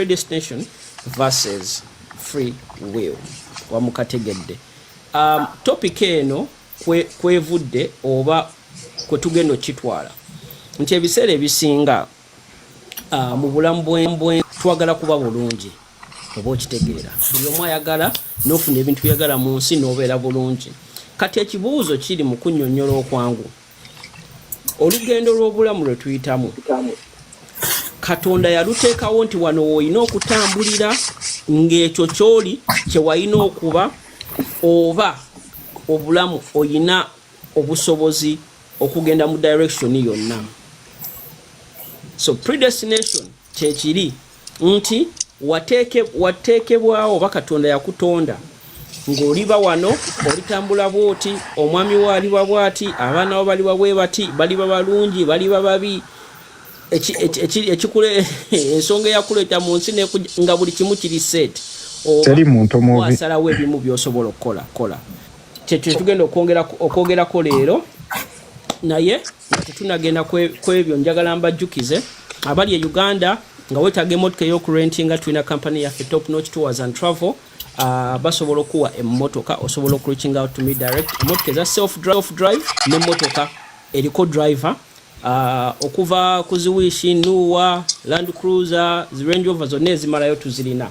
Predestination versus free will. Wamukategedde. Topic eno kwevudde oba kwe tugenda okitwala. Nti ebiseera ebisinga mu bulamu bwe twagala kuba bulungi. Oba okitegeera. Buli omu ayagala n'ofuna ebintu byagala mu nsi n'obeera bulungi. Kati ekibuuzo kiri mu kunnyonnyola okwangu. Olugendo lw'obulamu lwe tuyitamu. Katonda yaluteekawo nti wano olina okutambulira ng'ekyo kyoli kye walina okuba, oba obulamu olina obusobozi okugenda mu direction yonna. So predestination kyekiri nti wateekebwawo oba Katonda yakutonda ng'oliba wano olitambula bw'oti, omwami wo aliba bw'ati, abaana bo baliba bwe bati, baliba balungi, baliba babi. Ekikule ensonga yakuleeta mu nsi nga buli kimu kiri set. Teri muntu omubi. Wasalawo ebimu by'osobola okukola. Kyekyo tugenda okwogerako leero. Naye tetunagenda kwebyo, njagala mbajjukize abali e Uganda nga weetaaga emmotoka ey'okurentinga, tulina kampani yaffe Top Notch Tours and Travel. Basobola okuwa emmotoka, osobola reaching out to me direct. Emmotoka eza self-drive n'emmotoka eriko driver. Okuva kuziwishi Nuwa, Land Cruiser, Range Rover zonna ezimalayo tuzirina.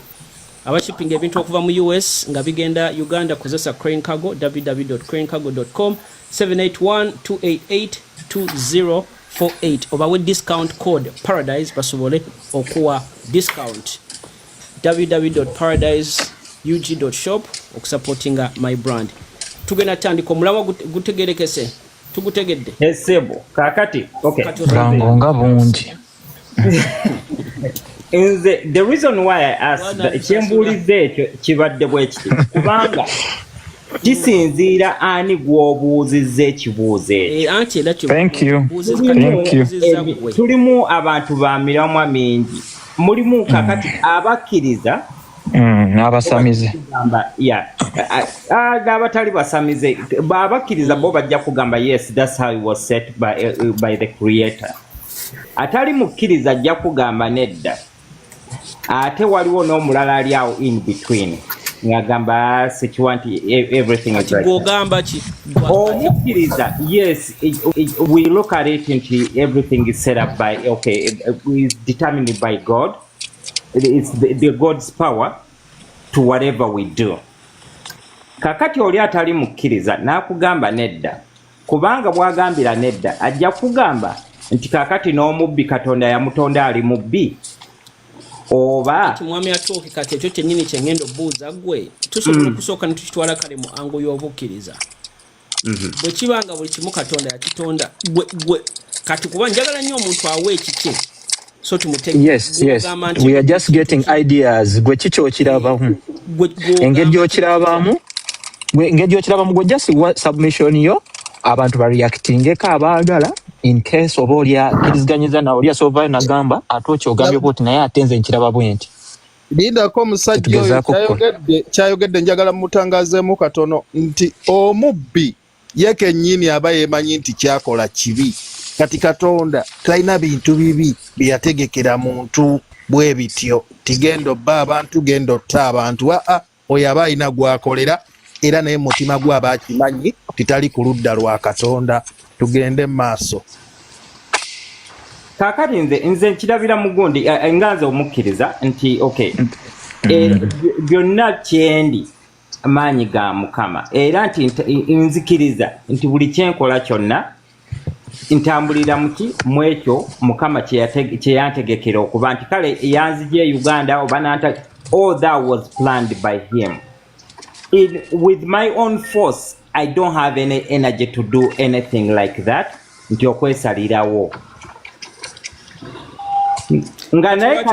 Abashipping ebintu okuva mu US nga bigenda Uganda kozesa Crane Cargo, www.cranecargo.com, 781-288-2048. Oba with discount code Paradise basobole okuwa discount. www.paradiseug.shop okusupportinga my brand. Tugenda tandika omulama gutegerekese. Tugutegedde. Esebo kakati. Okay. Nga bungi. The reason why I asked kyembulize ekyo kibadde bwe kiti kubanga kisinziira ani gw'obuuzizza ekibuuzo ekyo. Thank you. Tulimu abantu ba miramwa mingi. Mulimu kakati abakkiriza abasamize. Abatali basamize babakkiriza bo bajja kugamba yes, that's how it was set by the creator. Atali mukkiriza ajja kugamba nedda. Ate waliwo n'omulala ali awo in between. Ngagamba sikiwanti everything is right. Gogamba ki? Omukkiriza, yes, we look at it into everything is set up by, is determined by God. It's the God's power to whatever we do. Kakati oli atali mukkiriza n'akugamba nedda. Kubanga bwagambira nedda ajja kugamba nti kakati n'omubbi Katonda yamutonda ali mubbi. Oba mwami atoke kati ekyo kyennyini kyengendo buuza gwe tusobola kusooka ne tukitwala kale mu ango y'obukkiriza. Bwe kibanga buli kimu Katonda yakitonda gwe kati kuba njagala nnyo omuntu awe ekiki. So yes. We are just getting ideas. Gwe kicho okirabamu. Engeri okirabamu. Engeri okirabamu gwe just submission yo abantu ba reacting abaagala in case oba olya kirizganyiza na olya sova nagamba atocho ogambye boti naye atenze nkiraba bwenti. Linda ko musajja oyo kyayogedde njagala mutangazeemu katono nti omubbi yeke nnyini aba yemanyi nti kyakola kibi. Kati Katonda talina bintu bibi byategekera muntu bwe bityo. Tigendo bba abantu gendo ta abantu oyo aba alina gwakolera era naye mutima gwaba akimanyi titali ku ludda lwa Katonda. Tugende maaso. Kakati nze nkirabira mugundi enganze omukkiriza nti byonna kyendi amaanyi ga Mukama era nti nzikiriza nti buli kyenkola kyonna ntambulira muki mwekyo Mukama kye yantegekera okuba nti kale yanzije Uganda oba nanta all that was planned by him. With my own force I don't have any energy to do anything like that. Nti okwesalirawo nga naye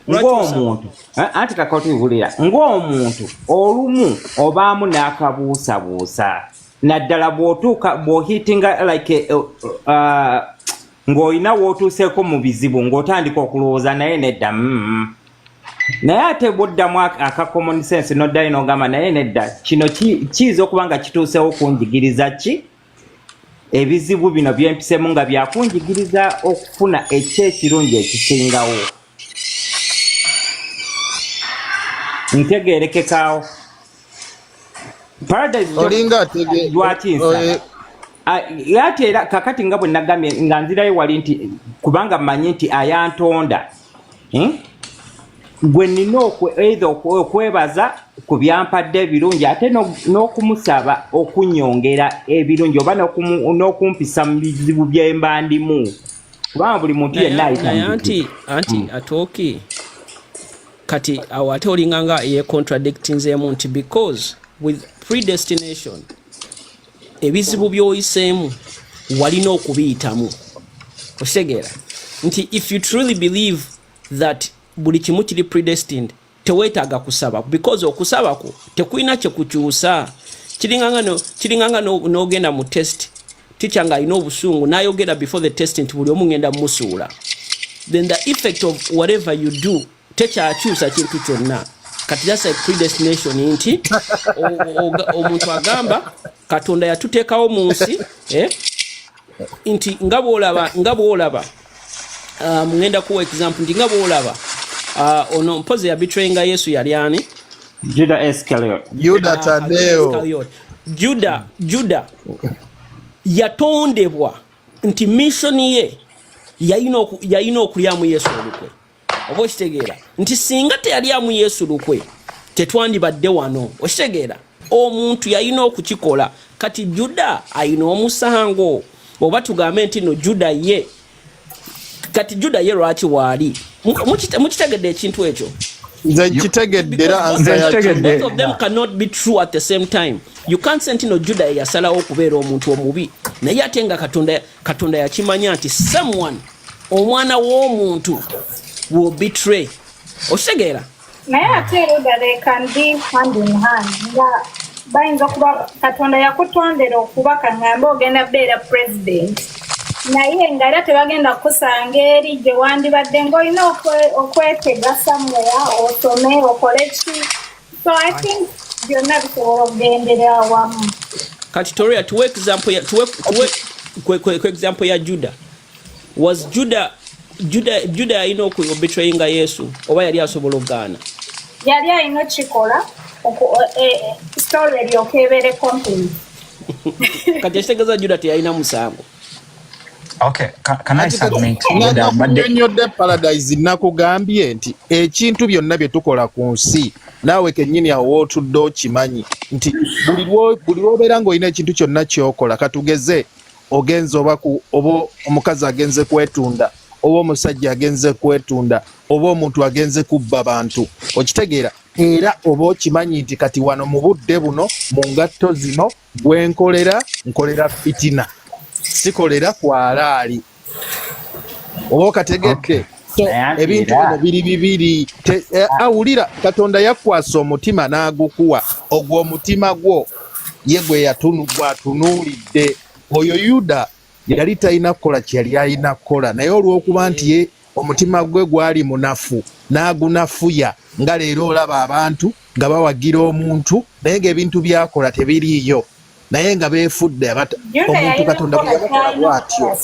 ng'omuntu anti kakoti bulira ng'omuntu olumu obaamu n'akabuusabuusa naddala bw'ohitinga like ng'olina w'otuuseeko mu bizibu ng'otandika okulowooza naye nedda naye ate bw'oddamu aka common sense n'oddayo n'ogamba naye nedda kino kiyinza okuba nga kituusewo kunjigiriza ki ebizibu bino byempisemu nga byakunjigiriza okufuna ekyekirungi ekisingawo. ntegerekekaawo paradise olinga lwakinsa ate era kakati nga bwe nagambye nga nzirayo wali nti kubanga mmanyi nti ayantonda gwe nina okwebaza ku byampadde ebirungi ate n'okumusaba okunyongera ebirungi oba n'okumpisa mu bizibu bye mba ndimu kubanga buli muntu yenna anti atooki kati awo ate olinganga yecontradictinzeemu nti because with predestination ebizibu by'oyiseemu walina okubiyitamu okitegeera nti if you truly believe that buli kimu kiri predestined teweetaaga kusaba because okusabako tekulina kyekukyusa kiringanga n'ogenda mu test teacher nga alina obusungu n'ayogera before the test nti buli omu ngenda mumusuula then the effect of whatever you do tekyakyusa kintu kyonna kati that's like predestination nti omuntu agamba katonda yatuteekawo mu nsi nti nga bw'olaba ngenda kuwa example nti nga bw'olaba ono mpozi yabitrainga Yesu yali ani? Juda Tadeo. Juda yatondebwa nti mission ye yayina okulyamu Yesu olukwe oba okitegeera nti singa teyalyamu Yesu lukwe tetwandibadde wano okitegeera omuntu yayina okukikola kati Juda ayina omusango oba tugambe nti no Juda ye kati Juda ye lwaki waali mukitegedde ekintu ekyo nze kitegedera anza ya both of them cannot be true at the same time you can't say no Juda yasalawo okubeera omuntu omubi naye ate nga katonda yakimanya nti someone omwana w'omuntu will betray okitegeera naye ate they can be hand in hand nga bayinza okuba katonda yakutondera okuba kaŋŋambe ogenda beera president naye nga era tebagenda kusanga eri gye wandibadde ng'olina okwetega somewhere osome okole ki so I think byonna bisobola okugendera awamu kati Toria tuwe example ya Juda was Juda yalina okubetrayinga Yesu oba yali asobola okugaana yali alina kikola story eryoka ebeere complete kati ekitegeeza Juda teyalina musango. Okay, can I submit? Nyonyodde Paradise nakugambye nti ekintu byonna bye tukola ku nsi naawe kennyini awo otudde okimanyi nti buli lwobeera ng'olina ekintu kyonna kyokola katugeze ogenze oba omukazi agenze kwetunda oba omusajja agenze kwetunda oba omuntu agenze kubba bantu okitegeera era oba okimanyi nti kati wano mu budde buno mu ngatto zino nkolera fitina sikolera kwalaali oba okategedde ebintu bino biri bibiri awulira katonda yakwasa omutima n'agukuwa ogwo omutima gwo ye gwe yatunuulidde oyo Yuda yali talina kukola kyeyali alina kukola naye olw'okuba nti ye omutima gwe gwali munafu n'agunafuya nga leero olaba abantu nga bawagira omuntu naye ng'ebintu byakola tebiriiyo naye nga beefudde omuntu katonda bweyabakola bw'atyo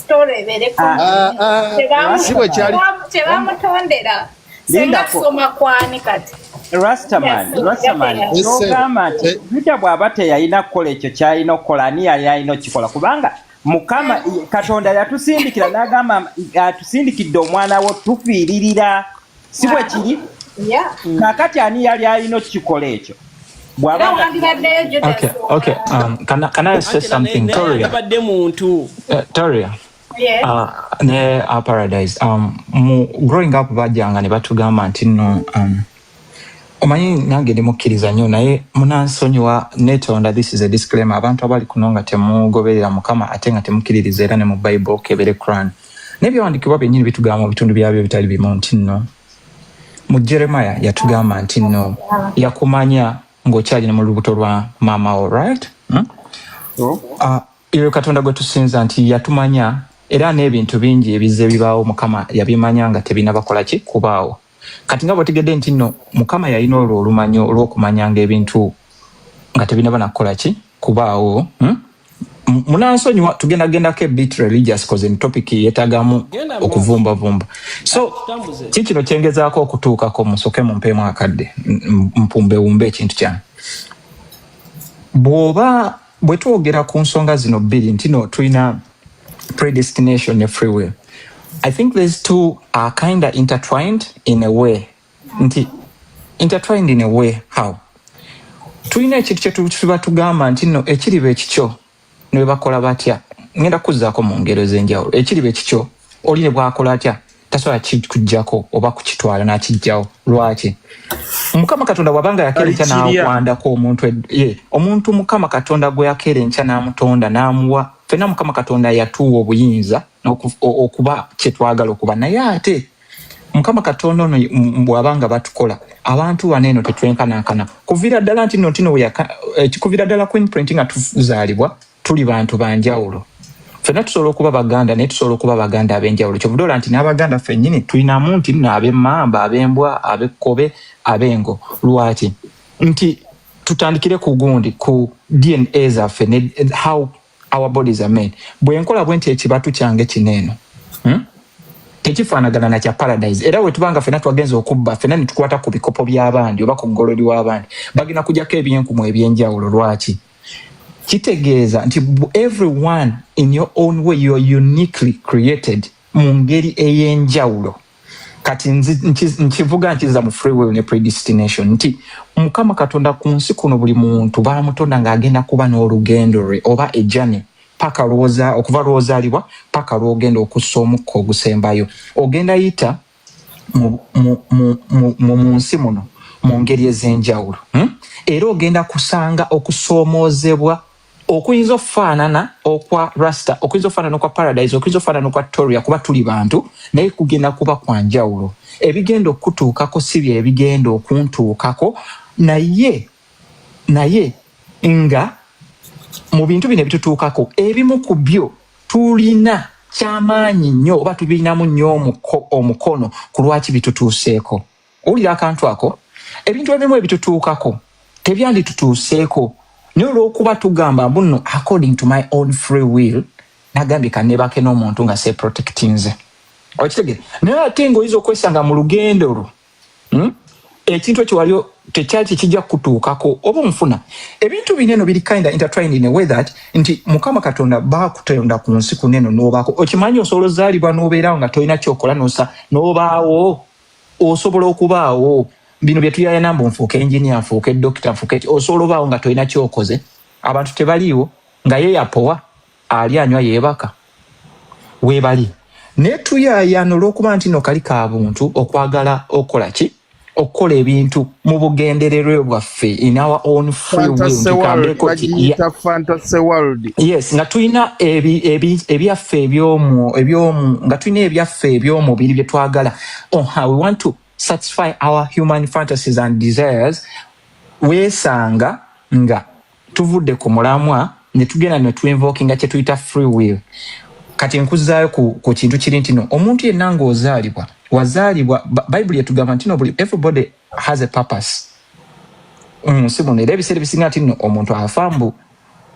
si bwe kyali tebamutondera senasoma kwani kati Rastaman n'ogamba nti Yuda bw'aba teyalina kukola ekyo kyalina okukola ani yali alina okikola kubanga Mukama katonda yatusindikira n'agamba atusindikidde omwana wo tufiiririra si bwe kiri kakati ani yali alina okukikola ekyo Okay. Can I say something, Toria? Toria. Ne Paradise. Growing up bajanga ne batugamba nti no omanyi nange ndi mukkiriza nnyo naye munansonyiwa netonda this is a disclaimer abantu abali kunonga temugoberera Mukama ate nga temukkiririza era ne mu Bible kebere Quran n'ebyawandikibwa byennyini bitugamba mu bitundu byabyo bitali bimu nti no mu Jeremiah yatugamba nti no yakumanya ng'okyali ne mu lubuto lwa maama wo right iyo katonda gwe tusinza nti yatumanya era n'ebintu bingi ebize bibaawo Mukama yabimanya nga tebinabakola ki kubaawo kati nga bw'otegedde nti nno Mukama yalina olwo olumanyo olw'okumanyanga ebintu nga tebinaba nakukola ki kubaawo munansonyiwa tugenda ke bit religious cause in topic yetagamu okuvumba so kino kyengezaako okutuukako musoke mumpeemu akadde mpumbewumbe ekintu kyange bwe twogera ku nsonga zino bbiri nti no tulina predestination ne free will. I think these two are kind of intertwined in a way. Intertwined in a way how? Tulina ekintu kyetuba tugamba nti no ekiriba ekikyo ne bakola batya. Ngenda kuzzaako mu ngero ez'enjawulo. Ekiriba ekikyo oli ne bw'akola atya tasobola kujjako oba kukitwala n'akijjawo. Lwaki? Mukama Katonda wabanga yakera enkya n'akwandako omuntu Mukama Katonda gwe yakera enkya n'amutonda n'amuwa fena Mukama Katonda yatuwa obuyinza okuba kyetwagala okuba naye ate Mukama Katonda ono bwabanga batukola abantu baneeno tetwenkanankana kuvira ddala nti notino kuvira ddala ku imprinting nga tuzaalibwa tuli bantu banjawulo fena tusobola okuba Baganda naye tusobola okuba Baganda ab'enjawulo kyobudola nti n'Abaganda ffennyini tulinamu nti nno ab'emmamba ab'embwa ab'ekkobe ab'engo lwaki nti tutandikire ku gundi ku DNA zaffe ne how our bodies are made bwe nkola bwe nti ekibatu kyange kineeno tekifaanagana na kya paradise era we tubanga fena twagenza okubba fena ne tukwata ku bikopo by'abandi oba ku gololi w'abandi bagina kujjako ebyenkumu eby'enjawulo lwaki kitegeeza nti everyone in your own way you are uniquely created mu ngeri ey'enjawulo kati nkivuga nkiza mu free will ne predestination nti Mukama Katonda ku nsi kuno buli muntu baamutonda ng'agenda kuba n'olugendo lwe oba ejjani paka okuva lwozaalibwa paka lwogenda okussa omukka ogusembayo ogenda yita mu nsi muno mu ngeri ez'enjawulo era ogenda kusanga okusoomoozebwa okuyinza okufaanana okwa rasta okuyinza okufaanana okwa paradise okuyinza okufaanana okwa toria kuba tuli bantu naye kugenda kuba kwa njawulo ebigenda okutuukako si bye ebigenda okuntuukako naye nga mu bintu bino ebitutuukako ebimu ku byo tulina kyamaanyi nnyo oba tubirinamu nnyo omukono ku lwaki bitutuuseeko owulira akantu ako ebintu ebimu ebitutuukako tebyanditutuuseeko naye olw'okuba tugamba mbuno according to my own free will nagambye kannebake n'omuntu nga seeprotectinze okitegere naye ate ng'oyinza okwesanga mu lugendo lwo ekintu ekyo waliwo tekyali tekijja kutuukako oba onfuna ebintu bineno biri kinda intertwined in a way that nti Mukama Katonda baakutonda ku nsi kuneno n'obaako okimanyi osobola ozaalibwa n'obeerawo nga tolina kyokola n'obaawo osobola okubaawo bino bye tuyayana mbu nfuuka engineer nfuuka edokita nfuuka osobola obaawo nga tolina kyokoze abantu tebaliiwo nga ye yapowa ali anywa yeebaka weebali naye tuyaayana olw'okuba nti no kali ka buntu okwagala okukola ki okukola ebintu mu bugendererwe bwaffe in our own free will fantasy world yes nga tulina ebyaffe ebyomu nga tulina ebyaffe ebyomubiri bye twagala how we want to satisfy our human fantasies and desires weesanga nga tuvudde ku mulamwa ne tugenda ne tuinvokinga kye tuyita free will kati nkuzaayo ku kintu kiri nti no omuntu yenna ng'ozaalibwa wazaalibwa Bible yatugamba nti no everybody has a purpose si muno era ebiseera ebisinga nti no omuntu afambu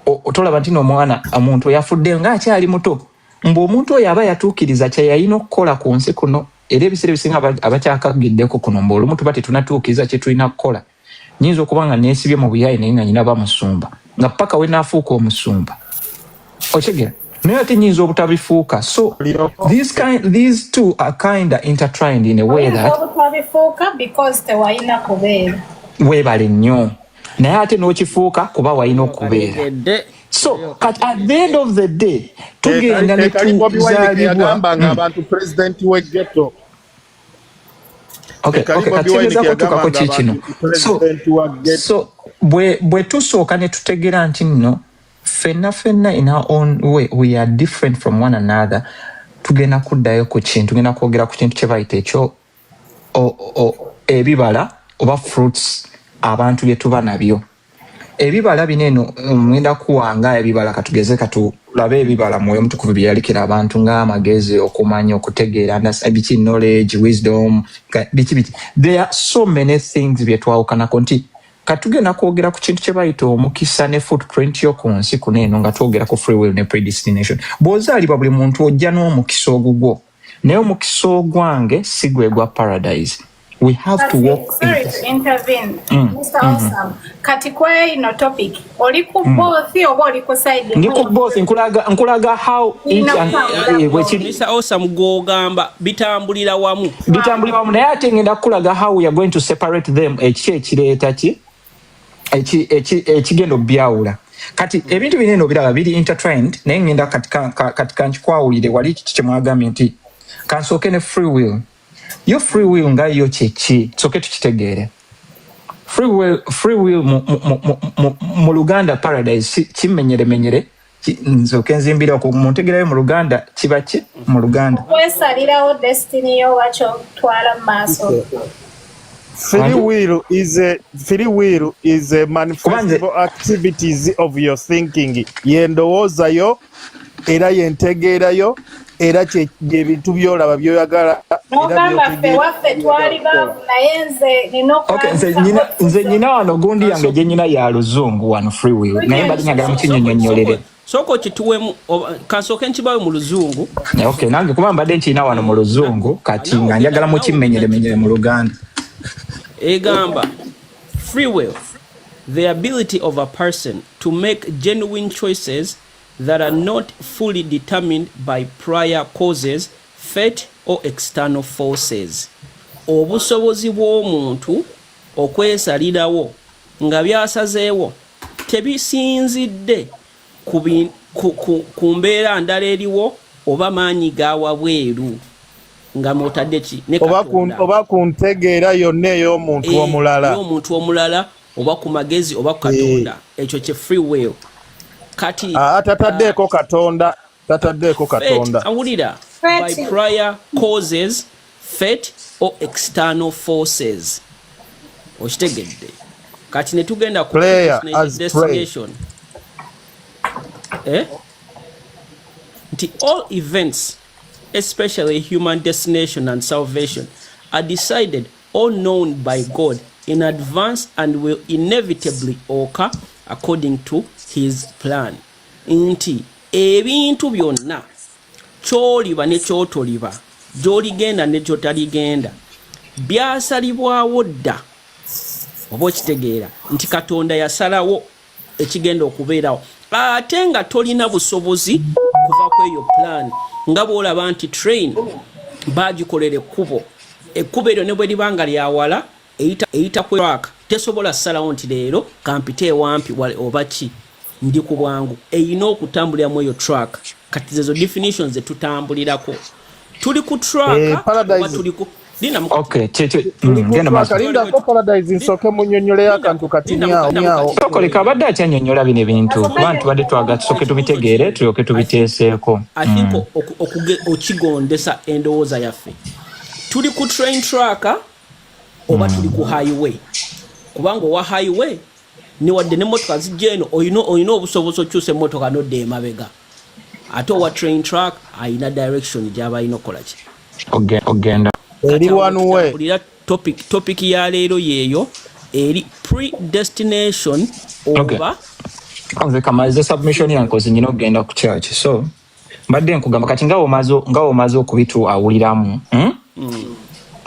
otolaba nti no omwana omuntu yafudde ng'akyali muto mbu omuntu oyo aba yatuukiriza kye yalina okukola ku nsi kuno era ebiseera ebisinga abakyakagiddeko kuno mbu olumu tuba tetunatuukiriza kye tulina kukola nyinza okuba nga neesibye mu buyayi naye nga nyina bamusumba nga paka we naafuuka omusumba okigera naye ate nyinza obutabifuuka so these two are kind of intertwined in a way that weebale nnyo naye ate n'okifuuka kuba walina okubeera so at the end of the day tugenda ne tuzaalibwa ng'abantu pulezidenti w'eggetto kategeeza kutuukako kiikino so bwe tusooka ne tutegeera nti nno ffenna in our own way we are different from one another tugenda kuddayo ku kintu tugenda kwogera ku kintu kye bayita ekyo ebibala oba fruits abantu bye tuba nabyo ebibala bineno mwenda kuwanga ebibala katugeze katulabe ebibala mwoyo mutukuvu bye yalikira abantu ng'amagezi okumanya okutegeera biki knowledge wisdom biki there are so many things bye twawukanako nti katugenda kwogera ku kintu kye bayita omukisa ne footprint yo ku nsi kuno eno nga twogera ku free will ne predestination. Bw'ozaalibwa buli muntu ojja n'omukisa ogugwo, naye omukisa ogwange si gwe gwa paradise. We have to walk. Sorry to intervene, Mr. Awesome. Kati kwa ino topic, oli ku both oba oli ku side? Ndi ku both, nkulaga how each and Mr. Awesome gogamba bitambulira wamu. Bitambulira wamu, naye ate ngenda kulaga how we are going to separate them ekireeta ki ekigendo byawula. Kati ebintu binene biraba biri intertwined, naye ngenda katika nkikwawulire wali kiki mwagambye nti kansooke ne free will. Yo free will nga yo chechi soke tukitegeere. Free will mu Uganda paradise kimenyere nzoke nzimbira ko muntegerayo mu Uganda kiba ki mu Uganda. Kwesalirawo destiny yo wacho twala maso. Free will is a manifestable activities of your thinking. Yendowooza yo era yentegeerayo era kye bintu byolaba byoyagala nze nyina wano gundi yange gye nyina ya luzungu wano free will naye mbali nyagala mukinyonyonyolere soko kituwemu kansooke nkibawe mu luzungu. Okay, nange kuba mbadde nkina wano mu luzungu kati nga njagala mukimenyere mu Luganda. Egamba free will, the ability of a person to make genuine choices that are not fully determined by prior causes, fate or external forces. Obusobozi bw'omuntu okwesalirawo nga byasazeewo tebisinzidde ku mbeera ndala eriwo oba maanyi ga wabweru nga mutadde ki ne oba ku ntegeera yonna ey'omuntu omulala oba ku magezi oba ku Katonda. Ekyo kye free will. Kati tataddeeko Katonda awulira by prior causes, fate or external forces. Okitegedde. Kati ne tugenda ku destination. All events, especially human destination and salvation, are decided or known by God in advance and will inevitably occur according to his plan. Nti ebintu byonna kyoliba ne kyotoliba, gy'oligenda ne gyotaligenda, byasalibwawo dda. Oba okitegeera nti Katonda yasalawo ekigenda okubeerawo, ate nga tolina busobozi kuva ku eyo plan. Nga bw'olaba nti train baagikolera ekkubo eryo ne bwe libanga lyawala eyita ku track, tesobola ssalawo nti leero kampite ewampi oba ki ndi ku bwangu, eyina okutambulira mu eyo track. Kati zezo definitions zetutambulirako, tuli ku track oba tuli ku Koleka abadde akyanyonnyola bino ebintu abantu badde twagala tusooke tubitegeere tulyoke tubiteeseeko. I think okigondesa endowooza yaffe. Tuli ku train track oba tuli ku highway, kubanga owa highway ni wadde n'emmotoka zijja eno oyina obusobozi okyusa emmotoka nodda emabega, ate owa train track ayina direction gy'aba ayina okukola ki ogenda eri one way. Topic ya leero yeeyo eri predestination oba nze kamaliza submission yankoze nyina okugenda ku church, so mbadde nkugamba kati nga omaze okubituawuliramu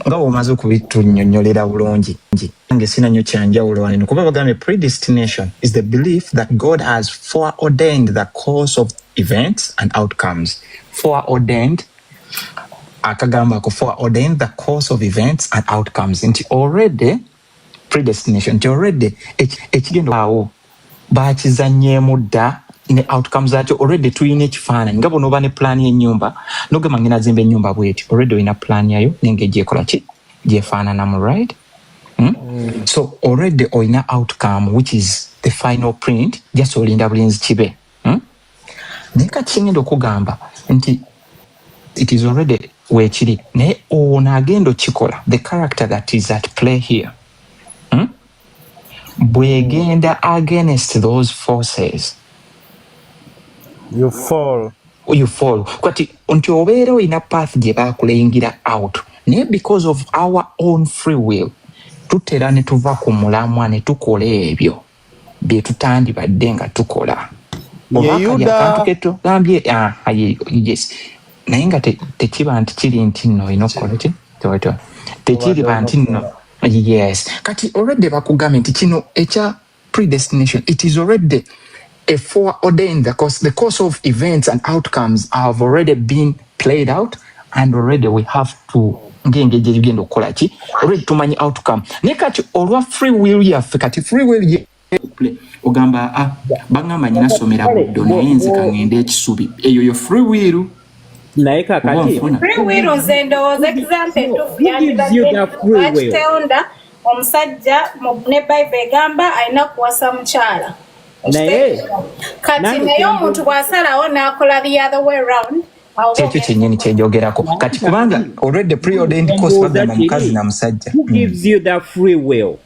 nga omaze okubitunyonyolera bulungi nge sina nnyo kyanjawulo wano kuba bagambye predestination is the belief that God has foreordained the course of events and outcomes. Foreordained akagamba ko foreordained the course of events and outcomes. Nti already predestination nti already ekigendo awo bakizanyeemu dda ne outcomes zaakyo already tuyina ekifaananyi nga bono oba ne plan y'ennyumba nogamba ngina zimba ennyumba bweti already oyina plan yayo n'engeri gyekola ki gyefaananamu, right? So already oyina outcome which is the final print, just olinda bulinzi kibe. Naye kati kingenda okugamba nti it is already wekiri naye ono agenda okikola, the character that is at play here bwegenda against those forces you fall. Kwati nti obeera oyina path gye baakulayingira out naye because of our own free will tutera ne tuva ku mulamwa ne tukola ebyo bye tutandibadde nga tukola. Yuda gambye yes naye nga tekiba nti kiri nti nno inokola tekiriba nti nno yes kati already bakugambye nti kino ekya predestination, it is already a foreordained because the course of events and outcomes have already been played out and already we have to ngenge gigenda okukola ki already tumanyi outcome naye kati olwa free will yaffe kati free will ogamba bangamba nyina somera buddo naye nze kangende ekisubi eyo yo free will naye kakati free will nze ndowooza example yandibadde omusajja ne Bible egamba alina kuwasa mukyala naye kati naye omuntu bw'asalawo n'akola the other way round kyekyo kyennyini kyenjogerako kati kubanga already preordained course bagamba mukazi na musajja. Who gives you that free will?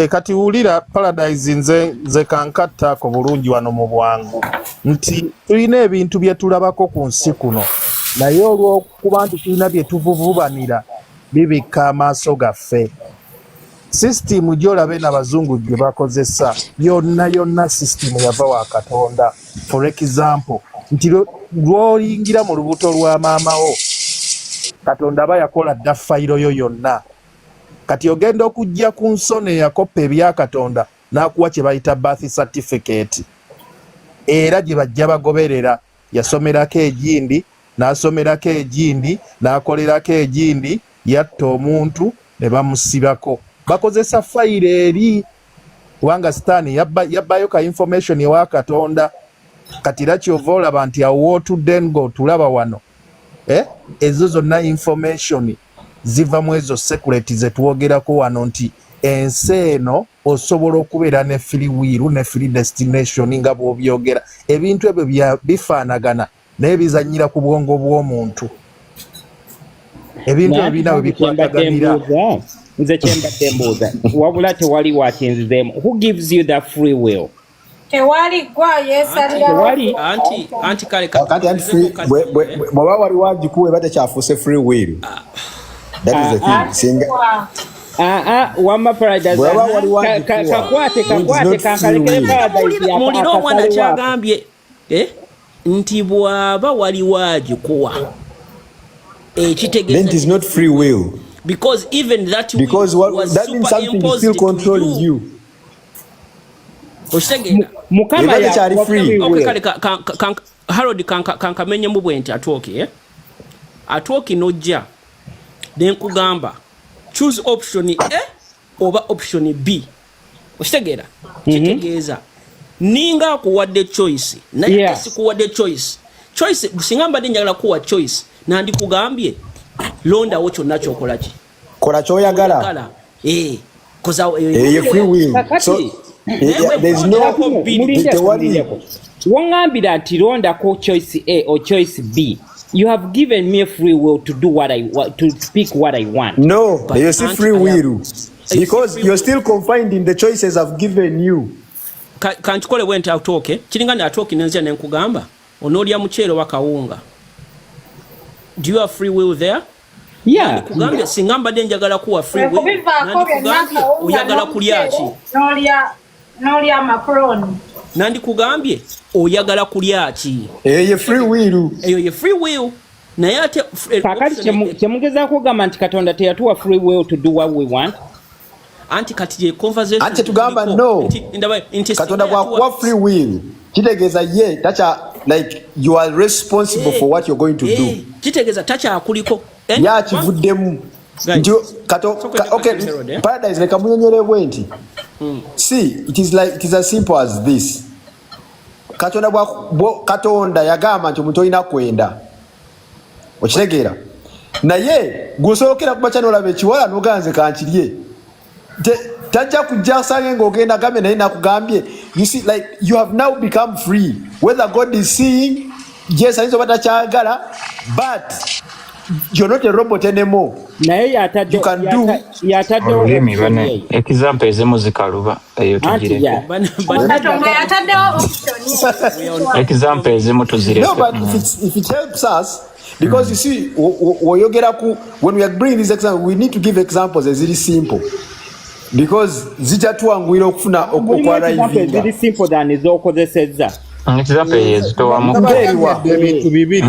Kati wulira Paradise nze kankattaako bulungi wano mu bwangu nti tulina ebintu bye tulabako ku nsi kuno naye olw'okuba nti tulina bye tuvuvubanira bibikka amaaso gaffe. System gy'olabe n'abazungu gye bakozesa yonna system yava wa Katonda. For example nti lw'oyingira mu lubuto lwa maamawo Katonda aba yakola dda fayiro yo yonna. Kati ogenda okujja ku nsone yakoppa ebya Katonda n'akuwa kye bayita birth certificate era gye bajja bagoberera yasomerako egindi n'asomerako egindi n'akolerako egindi yatta omuntu ne bamusibako bakozesa fayiro eri kubanga sitaani yabbayo ka information ewa Katonda. Kati era kyova olaba nti awootudde ng'otulaba wano ezo zonna information ziva mu ezo security ze tuwogerako wano nti ensi eno osobola okubeera ne free will ne free destination nga bw'obyogera ebintu ebyo bifaanagana naye bizannyira ku bwongo bw'omuntu ebintu ebyo birina we bikwataganira. Nze kyembadde mbuuza wabula tewali watinzizeemu. Who gives you that free will? Tewali gwa yesalirawo anti kale bw'oba wali wagikuwa eba tekyafuuse free will. That is the thing. Singa wama Paradise kakwate kankalekere Paradise ya muliro omwana kyagambye nti bw'aba wali wagikuwa then it is not free will. Because even that because that means something is still controlling you. Mukama ya free will. Harold kankamenye mu bwenti atoki nojja then kugamba choose option A oba option B. Ostegera kitegeeza ninga kuwadde choice naye sikuwadde choice busingamba njagala kuwa choice nandi kugambye londa wocho nacho kolaki kola choyagala koza free will. So there is no wangambira ati londa ko choice A or choice B. You have given me free will to do what I want, to speak what I want. No, you see free will because you're still confined in the choices I've given you. Can't call it went out okay. Chilingana atoki nenzia nenkugamba onolya muchero wakawunga. Do you have free will there? Yeah. Kugambye singamba denjagala kuwa free will. Kugambye oyagala kulyachi. Nolya macaroni. Nandi kugambye oyagala kulyachi. Ye free will. Eyo ye free will. Naye ate kakati kyemugezaako gamba nti Katonda teyatuwa free will to do what we want. Anti kati ye conversation anti tugamba no Katonda bwakuwa free will kitegeeza ye tacha like you are responsible for what you're going to do. Kitegeeza tacha akuliko ya kivuddemu ndio okay Paradise leka munyonyere bwenti. See it is as simple as this. Katonda yagamba nti omuntu olina kwenda okitegeera naye gusookera kuba kyano olabe ekiwala n'oganze kankirye tajja kujja sange ng'ogenda gambe naye nakugambye. You see like you have now become free whether God is seeing yes ayinza oba takyagala but you're not a robot anymore. Naye yatadde example ezimu zikaluba eyo tugireko example ezimu tuzireko. No, but if it helps us Because you see, when we are bringing these examples, we need to give examples as really simple. Because zija tuangwira okufuna okwaraivinga. Very simple than ezokozesezza.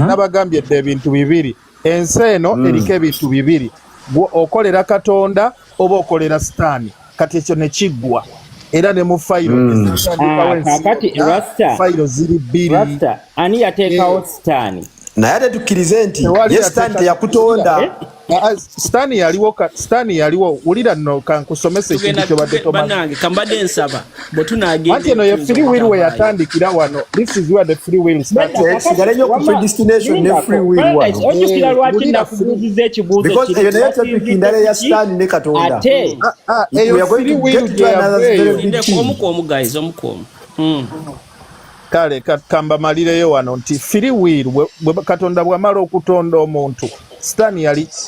Nabagambye ebintu bibiri. Ensi eno eriko ebintu bibiri. Okolera Katonda oba okolera Sitaani. Kati ekyo ne kiggwa. Era ne mu fayiro kakati fayiro ziri bbiri. Rasta ani yateekawo Sitaani. Naye ate tukkirize nti ye Sitaani teyakutonda. Sitaani yaliwo wulira nno kankusomesa ekintu kyobadde tomanyi. Bannange kambadde nsaba bwe tunaagenda. Anti eno ye free will we yatandikira wano. This is where the free will starts. Sigale nnyo ku predestination ne free will wano. Ojjukira lwaki nakubuuziza ekibuuzo kiri. Because eyo naye topic ndala ya Sitaani ne Katonda. Ate eyo free will omukomu guys omukomu. Kale kamba malireyo wano nti free will Katonda bw'amala okutonda omuntu. Sitaani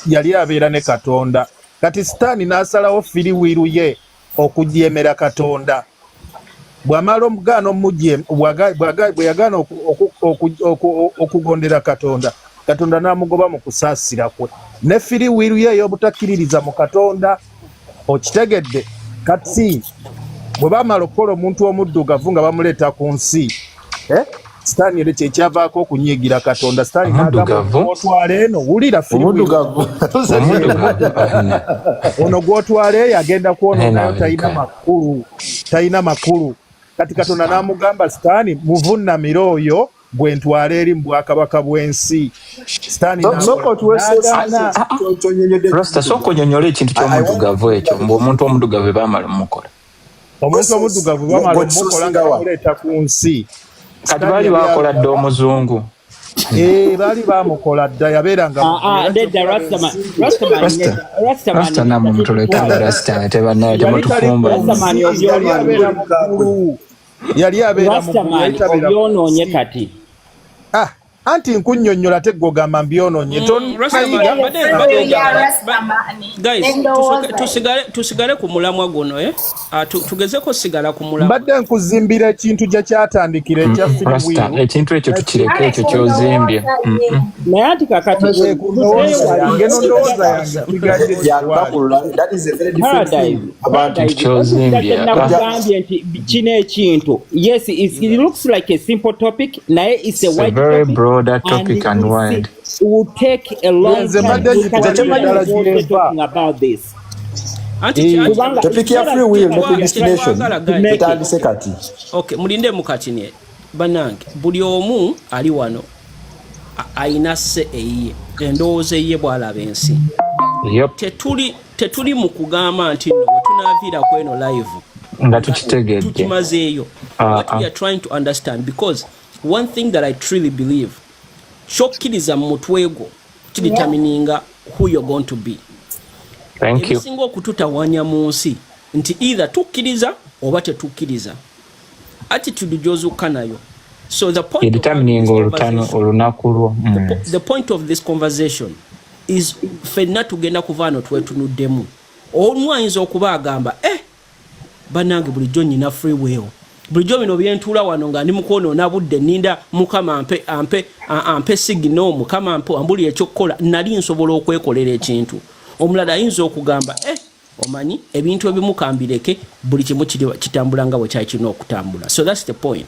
yali abeera ne Katonda. Kati Sitaani n'asalawo free will ye okujeemera Katonda. Bw'amala omugaano bwe yagaana okugondera Katonda, Katonda n'amugoba mu kusaasira kwe. Ne free will ye ey'obutakkiririza mu Katonda. Okitegedde kati bwe baamala okukola omuntu omuddugavu nga bamuleeta ku nsi. Sitaani era kyekyavaako okunyiigira Katonda. Sitaani n'agamba otwala eno wulira omuddugavu. Ono gw'otwala eyo agenda kwononayo talina makulu. Kati Katonda n'amugamba Sitaani muvunnamire oyo gwe ntwala eri mu bwakabaka bw'ensi. Sitaani Rasta sooka onyonyola ekintu ky'omuddugavu ekyo ng'omuntu omuddugavu baamala omukola. Omuntu omuddugavu baamala omukola nga bamuleeta ku nsi. Kati baali bakola dda omuzungu. Baali bamukola dda yabeeranga Rasta namwe mutuleeta Rasta tebanayo temutufumba. Yali abeera mubyonoonye kati. Anti nkunnyonnyola ate gw'ogamba mbyonoonye. Tusigale ku mulamwa guno tugezeko sigala ku mulamwa. Mbadde nkuzimbira ekintu gye kyatandikira ekya free will. Ekintu ekyo tukireke ekyo ky'ozimbye. Naye anti kakati nagambye nti kino ekintu yes it looks like a simple topic naye it's a wide topic. Broader topic and wide. It will take a long time to talking about this. Topic ya free will ne predestination. Tutandise kati. Okay, mulinde mukatine. Banange, buli omu ali wano ayina se eyiye. Endowooza eyiye bw'alaba ensi. Tetuli mu kugamba nti nno tunaviira ku eno live. Nga tukitegedde. Tukimazeeyo. What we are trying to understand because one thing that I truly believe, chokkiriza mutwego determininga who you're going to be. Thank you. Singo kututawanya mu nsi nti either tukkiriza oba tetukkiriza. Attitude gyozuka nayo. So the point the point of this conversation is fenna tugenda kuvaano twetunuddemu. Omu ayinza okuba agamba banange bulijjo nnyina free will. Bulijjo bino byentuula wano nga ndi mukwonoona budde ninda mukama ampe signal mukama ambuli ekyokkola nali nsobola okwekolera ekintu. Omulala ayinza okugamba omanyi ebintu ebimu kambireke buli kimu kitambula nga bwe kyali kirina okutambula. So that's the point.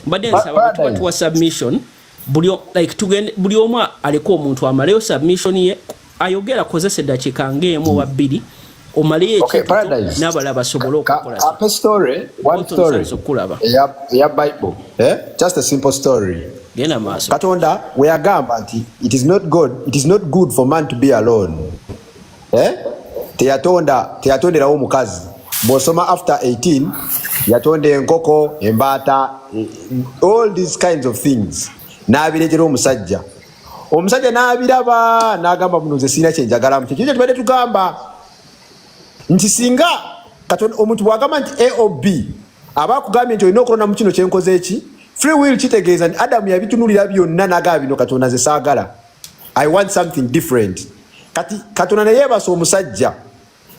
Mbadde nsaba tuwa submission buli omu aleko omuntu amaleyo submission ye ayogera kozesa eddakiika ng'emu oba bbiri omaleyo ekintu n'abalala basobole okukola. One story ya Bible. Just a simple story. Genda maaso. Katonda we agamba nti it is not good for man to be alone. Teyatonderawo omukazi. Bw'osoma after 18 yatonda enkoko, embaata, all these kinds of things. N'abireetera omusajja. Omusajja n'abiraba n'agamba muno nze sirina kye njagalamu. Kyo tubadde tugamba nti singa Katonda omuntu bw'agamba nti A or B aba akugambye nti olina okulonda mu kino kye nkoze eki. Free will kitegeeza nti Adamu yabitunulira byonna n'agamba bino Katonda nze saagala. I want something different. Kati Katonda ne yeebasa omusajja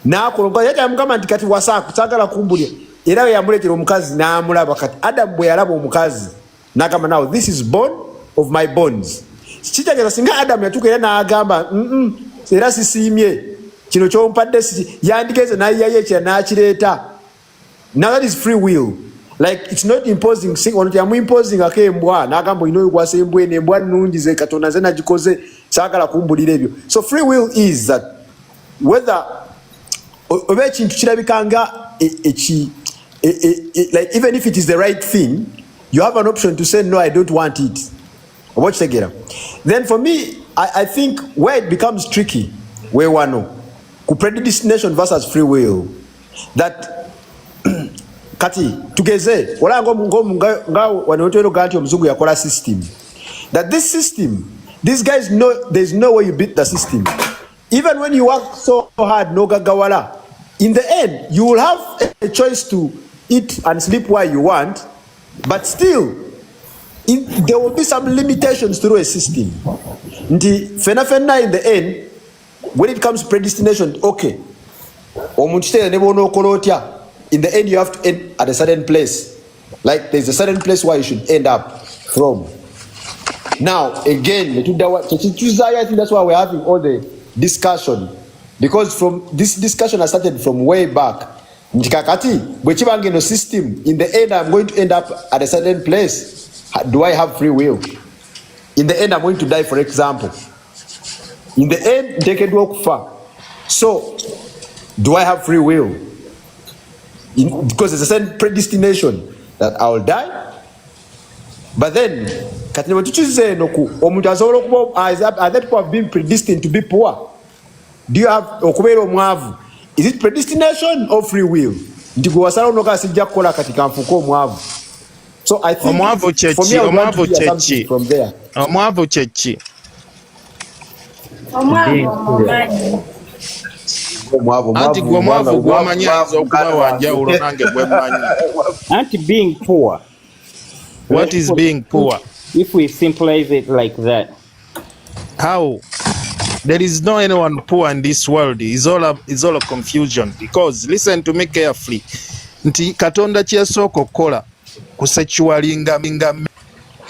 n'akolonga yajja amugamba nti kati wasaagala kumbulya era we yamuleetera omukazi n'amulaba. Kati Adamu bwe yalaba omukazi n'agamba now this is bone of my bones. kitegeeza singa Adam yatuuka era n'agamba era sisiimye kino kyompadde yandigeze n'ayiyayo ekira n'akireeta. Now that is free will. Like it's not imposing. I'm imposing akembwa n'agamba olina oyo gwasa embwa eno embwa nnungi ze Katonda nze nagikoze saagala kumbulira ebyo. So free will is that whether oba ekintu kirabika nga like even if it is the right thing, you have an option to say no, I don't want it. Watch together. Then for me, I think where it becomes tricky, where one predestination versus free will, that kati tugeze wala nga wanotero ganti omuzungu yakola system, that this system, these guys know there's no way you beat the system. Even when you work so hard, no gagawala, in the end you will have a choice to eat and sleep while you want, but still there will be some limitations through a system. Nti fena in the end, when it comes to predestination, okay, in the end you have to end at a certain place. Like there's a certain place where you should end up from. Now again, I think that's why we're having all the discussion, because from this discussion I started from way back. Ntikakati system, in the end I'm going to end up at a certain place. Do I have free will? In the end I'm going to die, for example. In the end take a walk far. So do I have free will? Because there's a certain predestination that I will die. But then are that people have been predestined to be poor? Do you have is it predestination or free will? So I think for me, I want to hear something from there. Being poor. What is being poor? If we simplify it like that. How? There is no anyone poor in this world. It's all a confusion. Because listen to me carefully. Nti Katonda kyesooka okukola kusechualinga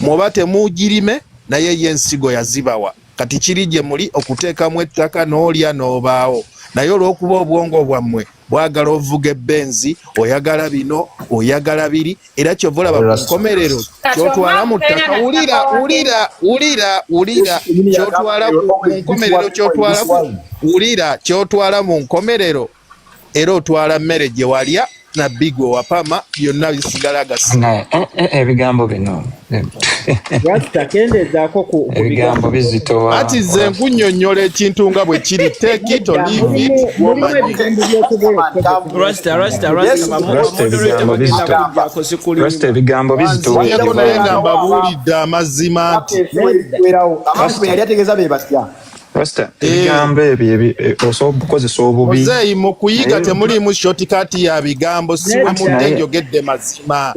mwobate mujirime naye yensigo yazibawa. Kati kirije muli okuteekamu ettaka n'olya n'obaawo. Naye olw'okuba obwongo bwammwe bwagala ovuga ebbenzi, oyagala bino, oyagala biri, era kyova olaba ku nkomerero kyotwala mu ttaka. Wulira kyotwala ku nkomerero, kyotwala mu nkomerero, era otwala mmere gye walya na bigwe wapama byonna bisigala gasi. Ebigambo bino ebigambo bizitowa. Ati nze nkunnyonnyola ekintu nga bwe kiri. Take it or leave it. Rasta ebigambo bizitowa. Naye nga mbabuulidde amazima nti Rasta ebigambo ebyo osobola okukozesa obubi. Muzeeyi mu kuyiga temuliimu shortcut ya bigambo, si bwe mudde njogedde mazima.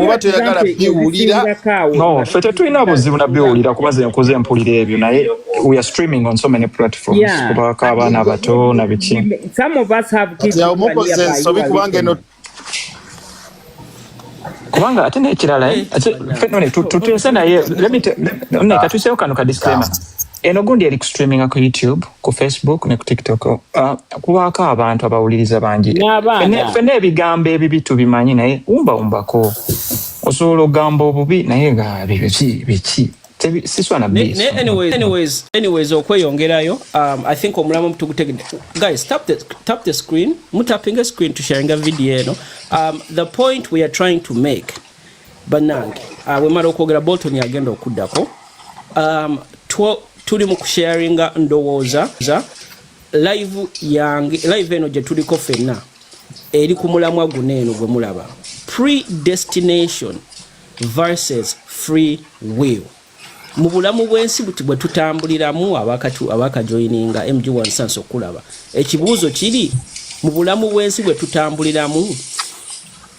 Oba toyagala biwulira. No, ffe tetulina buzibu na biwulira kuba ze nkoze mpulira ebyo, naye we are streaming on so many platforms. Kubako abaana abato na biki. Some of us have kids. Mukoze ensobi kubanga eno kubanga ate n'ekirala tuteese naye katuseewo kano ka disclaimer. Eno gundi eri ku streaming ku YouTube, ku Facebook ne ku TikTok. Kubako abantu abawuliriza bangi. Fene ebigambo ebibi tubimanyi naye umbako. Osobola ogamba obubi naye nga biki. Anyways, okweyongerayo, I think omulamu tugutegedde. Guys, tap the screen. Mutapping a screen to sharing a video. The point we are trying to make, banange, we mara okwogera Bolton yagenda okuddako. Tuli mu kusharinga ndowooza live eno gye tuliko ffenna eri ku mulamwa guno eno gwe mulaba. Predestination versus free will. Mu bulamu bw'ensi bwe tutambuliramu abakajoyininga MG1 Sanso okulaba. Ekibuuzo kiri mu bulamu bw'ensi bwe tutambuliramu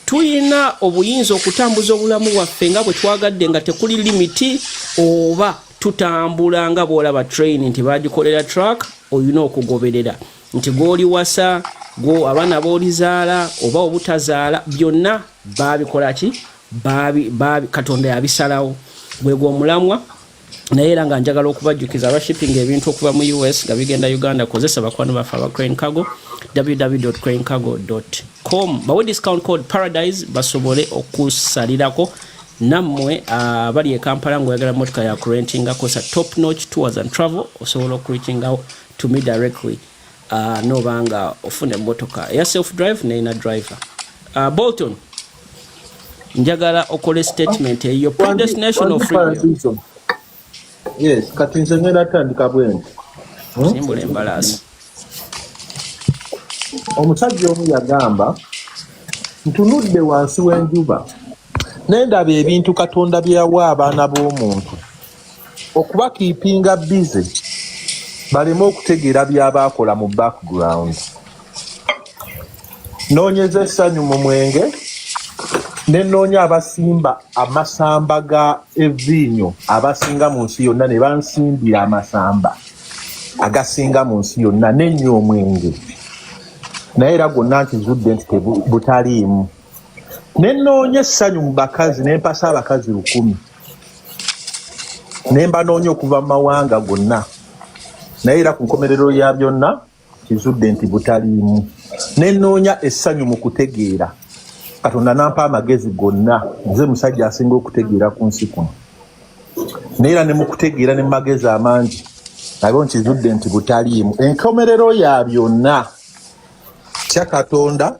tuyina obuyinza okutambuza obulamu bwaffe nga bwe twagadde nga tekuli limiti, oba tutambula nga bwolaba train nti bagikolera track oyina okugoberera nti goli wasa go abaana bolizaala oba obutazaala byonna babikola ki Katonda yabisalawo. Gwego omulamwa naye era nga njagala okubajjukiza abashipping ebintu okuva mu US nga bigenda Uganda kozesa bakwano baffe aba Crane Cargo www.cranecargo.com bawe discount code paradise basobole okusalirako nammwe bali e Kampala ngoyagala motoka ya renting akosa top notch tours and travel osobola reaching out to me directly nobanga ofune motoka ya self drive neina driver Bolton njagala okole statement eyo predestination of free. Yes, kati nze ngenda tandika bwenti. Simbula embalasi. Omusajja omu yagamba ntunudde wansi w'enjuba nendaba ebintu Katonda bye yawa abaana b'omuntu okubakiipinga bize baleme okutegeera by'abaakola mu background. Noonyeza essanyu mu mwenge nenoonya abasimba amasamba ga evinyo abasinga mu nsi yonna ne bansimbira amasamba agasinga mu nsi yonna nennyo omwenge naye era gonna nkizudde nti butaliimu. Nenoonya essanyu mu bakazi nempasa abakazi 1,000 nemba noonya okuva mu mawanga gonna naye era ku nkomerero ya byonna kizudde nti butaliimu. Nenoonya essanyu mu kutegeera Katonda nampa amagezi gonna nze musajja asinga okutegeera ku nsi kuno naye era ne mu kutegeera ne magezi amangi nabyo nkizudde nti butaliimu. Enkomerero ya byonna kya Katonda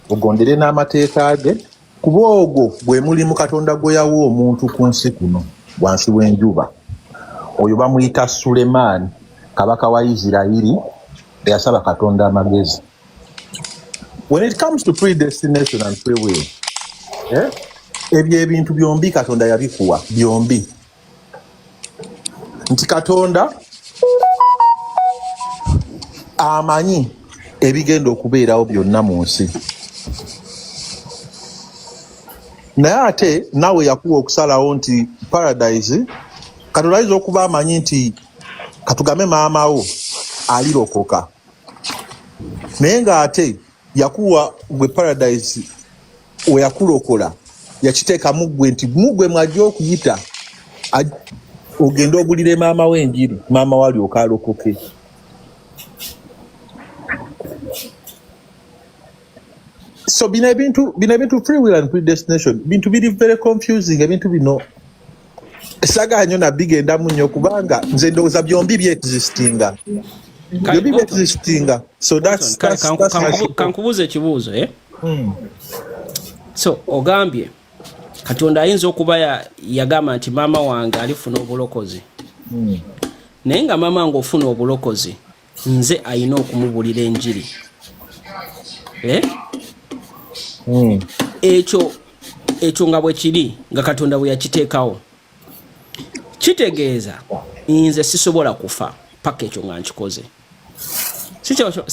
ogondere n'amateeka ge kuba ogwo bwe mulimu Katonda gwe yawa omuntu ku nsi kuno wansi w'enjuba. Oyo bamuyita Sulemaani kabaka wa Isirayiri eyasaba Katonda amagezi. When it comes to predestination and free will, ebyo ebintu byombi Katonda yabikuwa byombi. Nti Katonda amanyi ebigenda okubeerawo byonna mu nsi. Naye ate nawe yakuwa okusalawo nti paradise Katonda ayinza okuba amanyi nti katugambe maamawo alirokoka. Naye ng'ate yakuwa gwe paradise we yakulokola yakiteeka mugwe nti mugwe mwajja okuyita ogenda ogulire maama w'enjiri maama wali okalokoke. So bino ebintu free will and predestination bintu biri very confusing. Ebintu bino esaga nnyo nabigendamu nnyo kubanga nze ndowooza byombi byexistinga. So that's kankubuuza ekibuuzo So ogambye Katonda ayinza okuba yagamba nti maama wange alifuna obulokozi naye nga maama wange ofuna obulokozi nze ayina okumubulira enjiri ekyo nga bwe kiri nga Katonda bwe yakiteekawo kitegeeza nze sisobola kufa paka ekyo nga nkikoze. Si kyekyo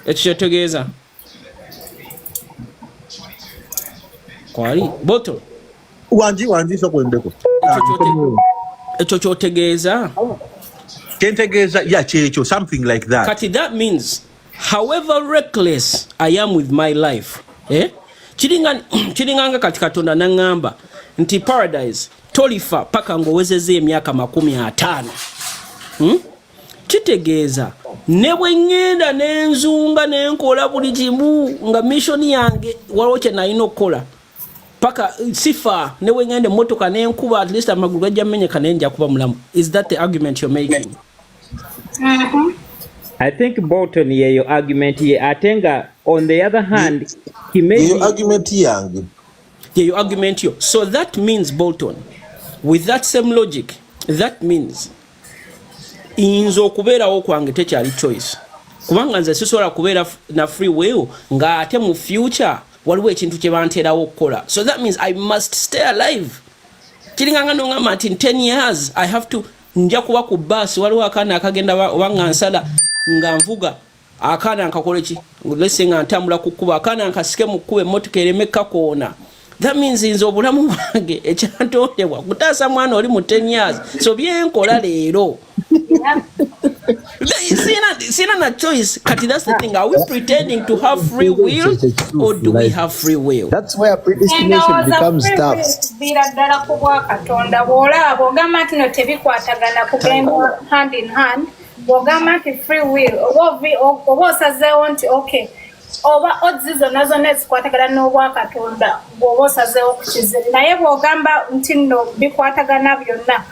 ekyo kyetegeeza kwali boto wanji sokwendeko ekyo kyotegeeza kentegeeza ya kyekyo something like that. Kati that means however reckless I am with my life kiringanga kati Katonda nangamba nti paradise tolifa paka ngowezeze emyaka 50. Kitegeeza ne bwe ngenda n'enzunga n'enkola buli kimu nga mission yange waliwo kye nalina okukola paka sifa ne bwe ngenda emmotoka n'enkuba at least amagulu gajja menyeka nenja kuba mulamu. Is that the argument you're making? I think Bolton yeyo argument ye atenga on the other hand he made your argument yange. Your argument yo. So that means Bolton, with that same logic, that means inzo kubeerawo kwange tekyali choice kubanga nze sisobola kubeera na free will nga ate mu future waliwo ekintu kye banteerawo okukola. So that means I must stay alive. Kiringanga nongamba nti in 10 years I have to nja kuba ku bus waliwo akaana akagenda wanga nsala nga nvuga akaana nkakola ki lese nga ntambula ku kkuba akaana nkasike mu kkuba emmotoka eremeka koona. That means inzo obulamu bwange ekyantondebwa kutaasa mwana oli mu 10 years so byenkola leero sina a choice. Kati, that's the thing. Are we pretending to have free will, or do we have free will? That's where predestination becomes tough. Hand in hand. Free will. Okay. Oba odzizo nazo nezikwatagana n'obwakatonda bw'oba osazeewo okukizira naye bw'ogamba nti nno bikwatagana byonna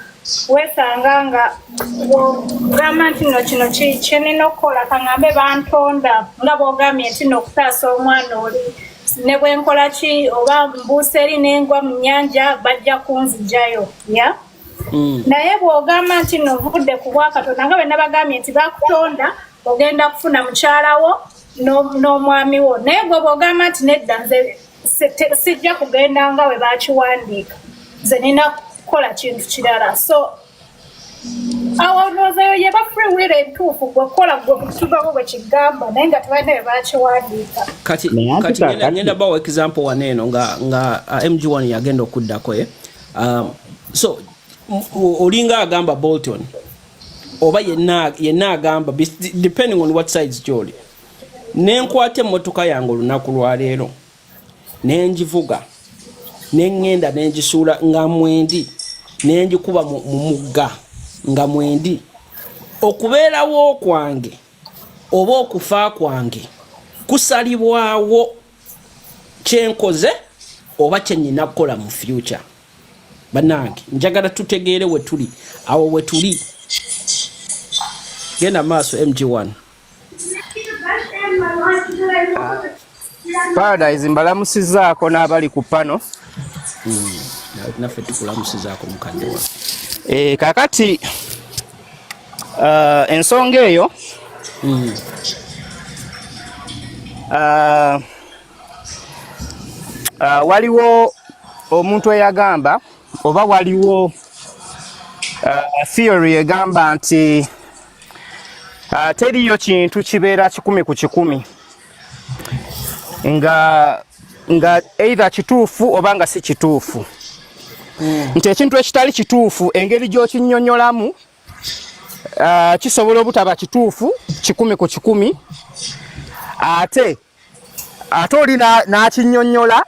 weesanga nga bw'ogamba nti nno kino kyenina okukola kaŋŋambe bantonda nga bw'ogambye nti nno okutaasa omwana oli ne bwe nkola ki oba mbuusa eri n'engwa mu nnyanja bajja kunziggyayo ya naye bw'ogamba nti nno ovudde ku bwakatonda nga bwe nabagambye nti bakutonda ogenda kufuna mukyalawo n'omwami wo naye gwe bw'ogamba nti nedda nze sijja kugenda nga bwe bakiwandiika nze nina kukola kintu kirala so awo ndowoozayo yeba free will entuufu gwe kukola gwe kutugabo bwe kigamba naye nga tebalina bwe bakiwandiika kati ngenda bawo example waneeno nga MG1 yagenda okuddako so olinga agamba Bolton oba yenna agamba depending on what sides gy'oli nenkwate emmotoka yange olunaku lwaleero nengivuga nengenda nengisuula nga mwendi nengikuba mu mugga nga mwendi okubeerawo kwange oba okufa kwange kusalibwawo kyenkoze oba kyenyina kukola mu future bannange njagala tutegeere we tuli awo we tuli genda maaso MG1 Paradise mbalamusizaako n'abali ku pano naffe tukulamusizaako mukadde wa kakati ensonga eyo waliwo omuntu eyagamba oba waliwo theory egamba nti teriyo kintu kibeera 100 ku 100 nga either kituufu oba nga si kituufu nti ekintu ekitali kituufu engeri gy'okinnyonnyolamu kisobola obutaba kituufu 100 ku 100 ate oli n'akinnyonnyola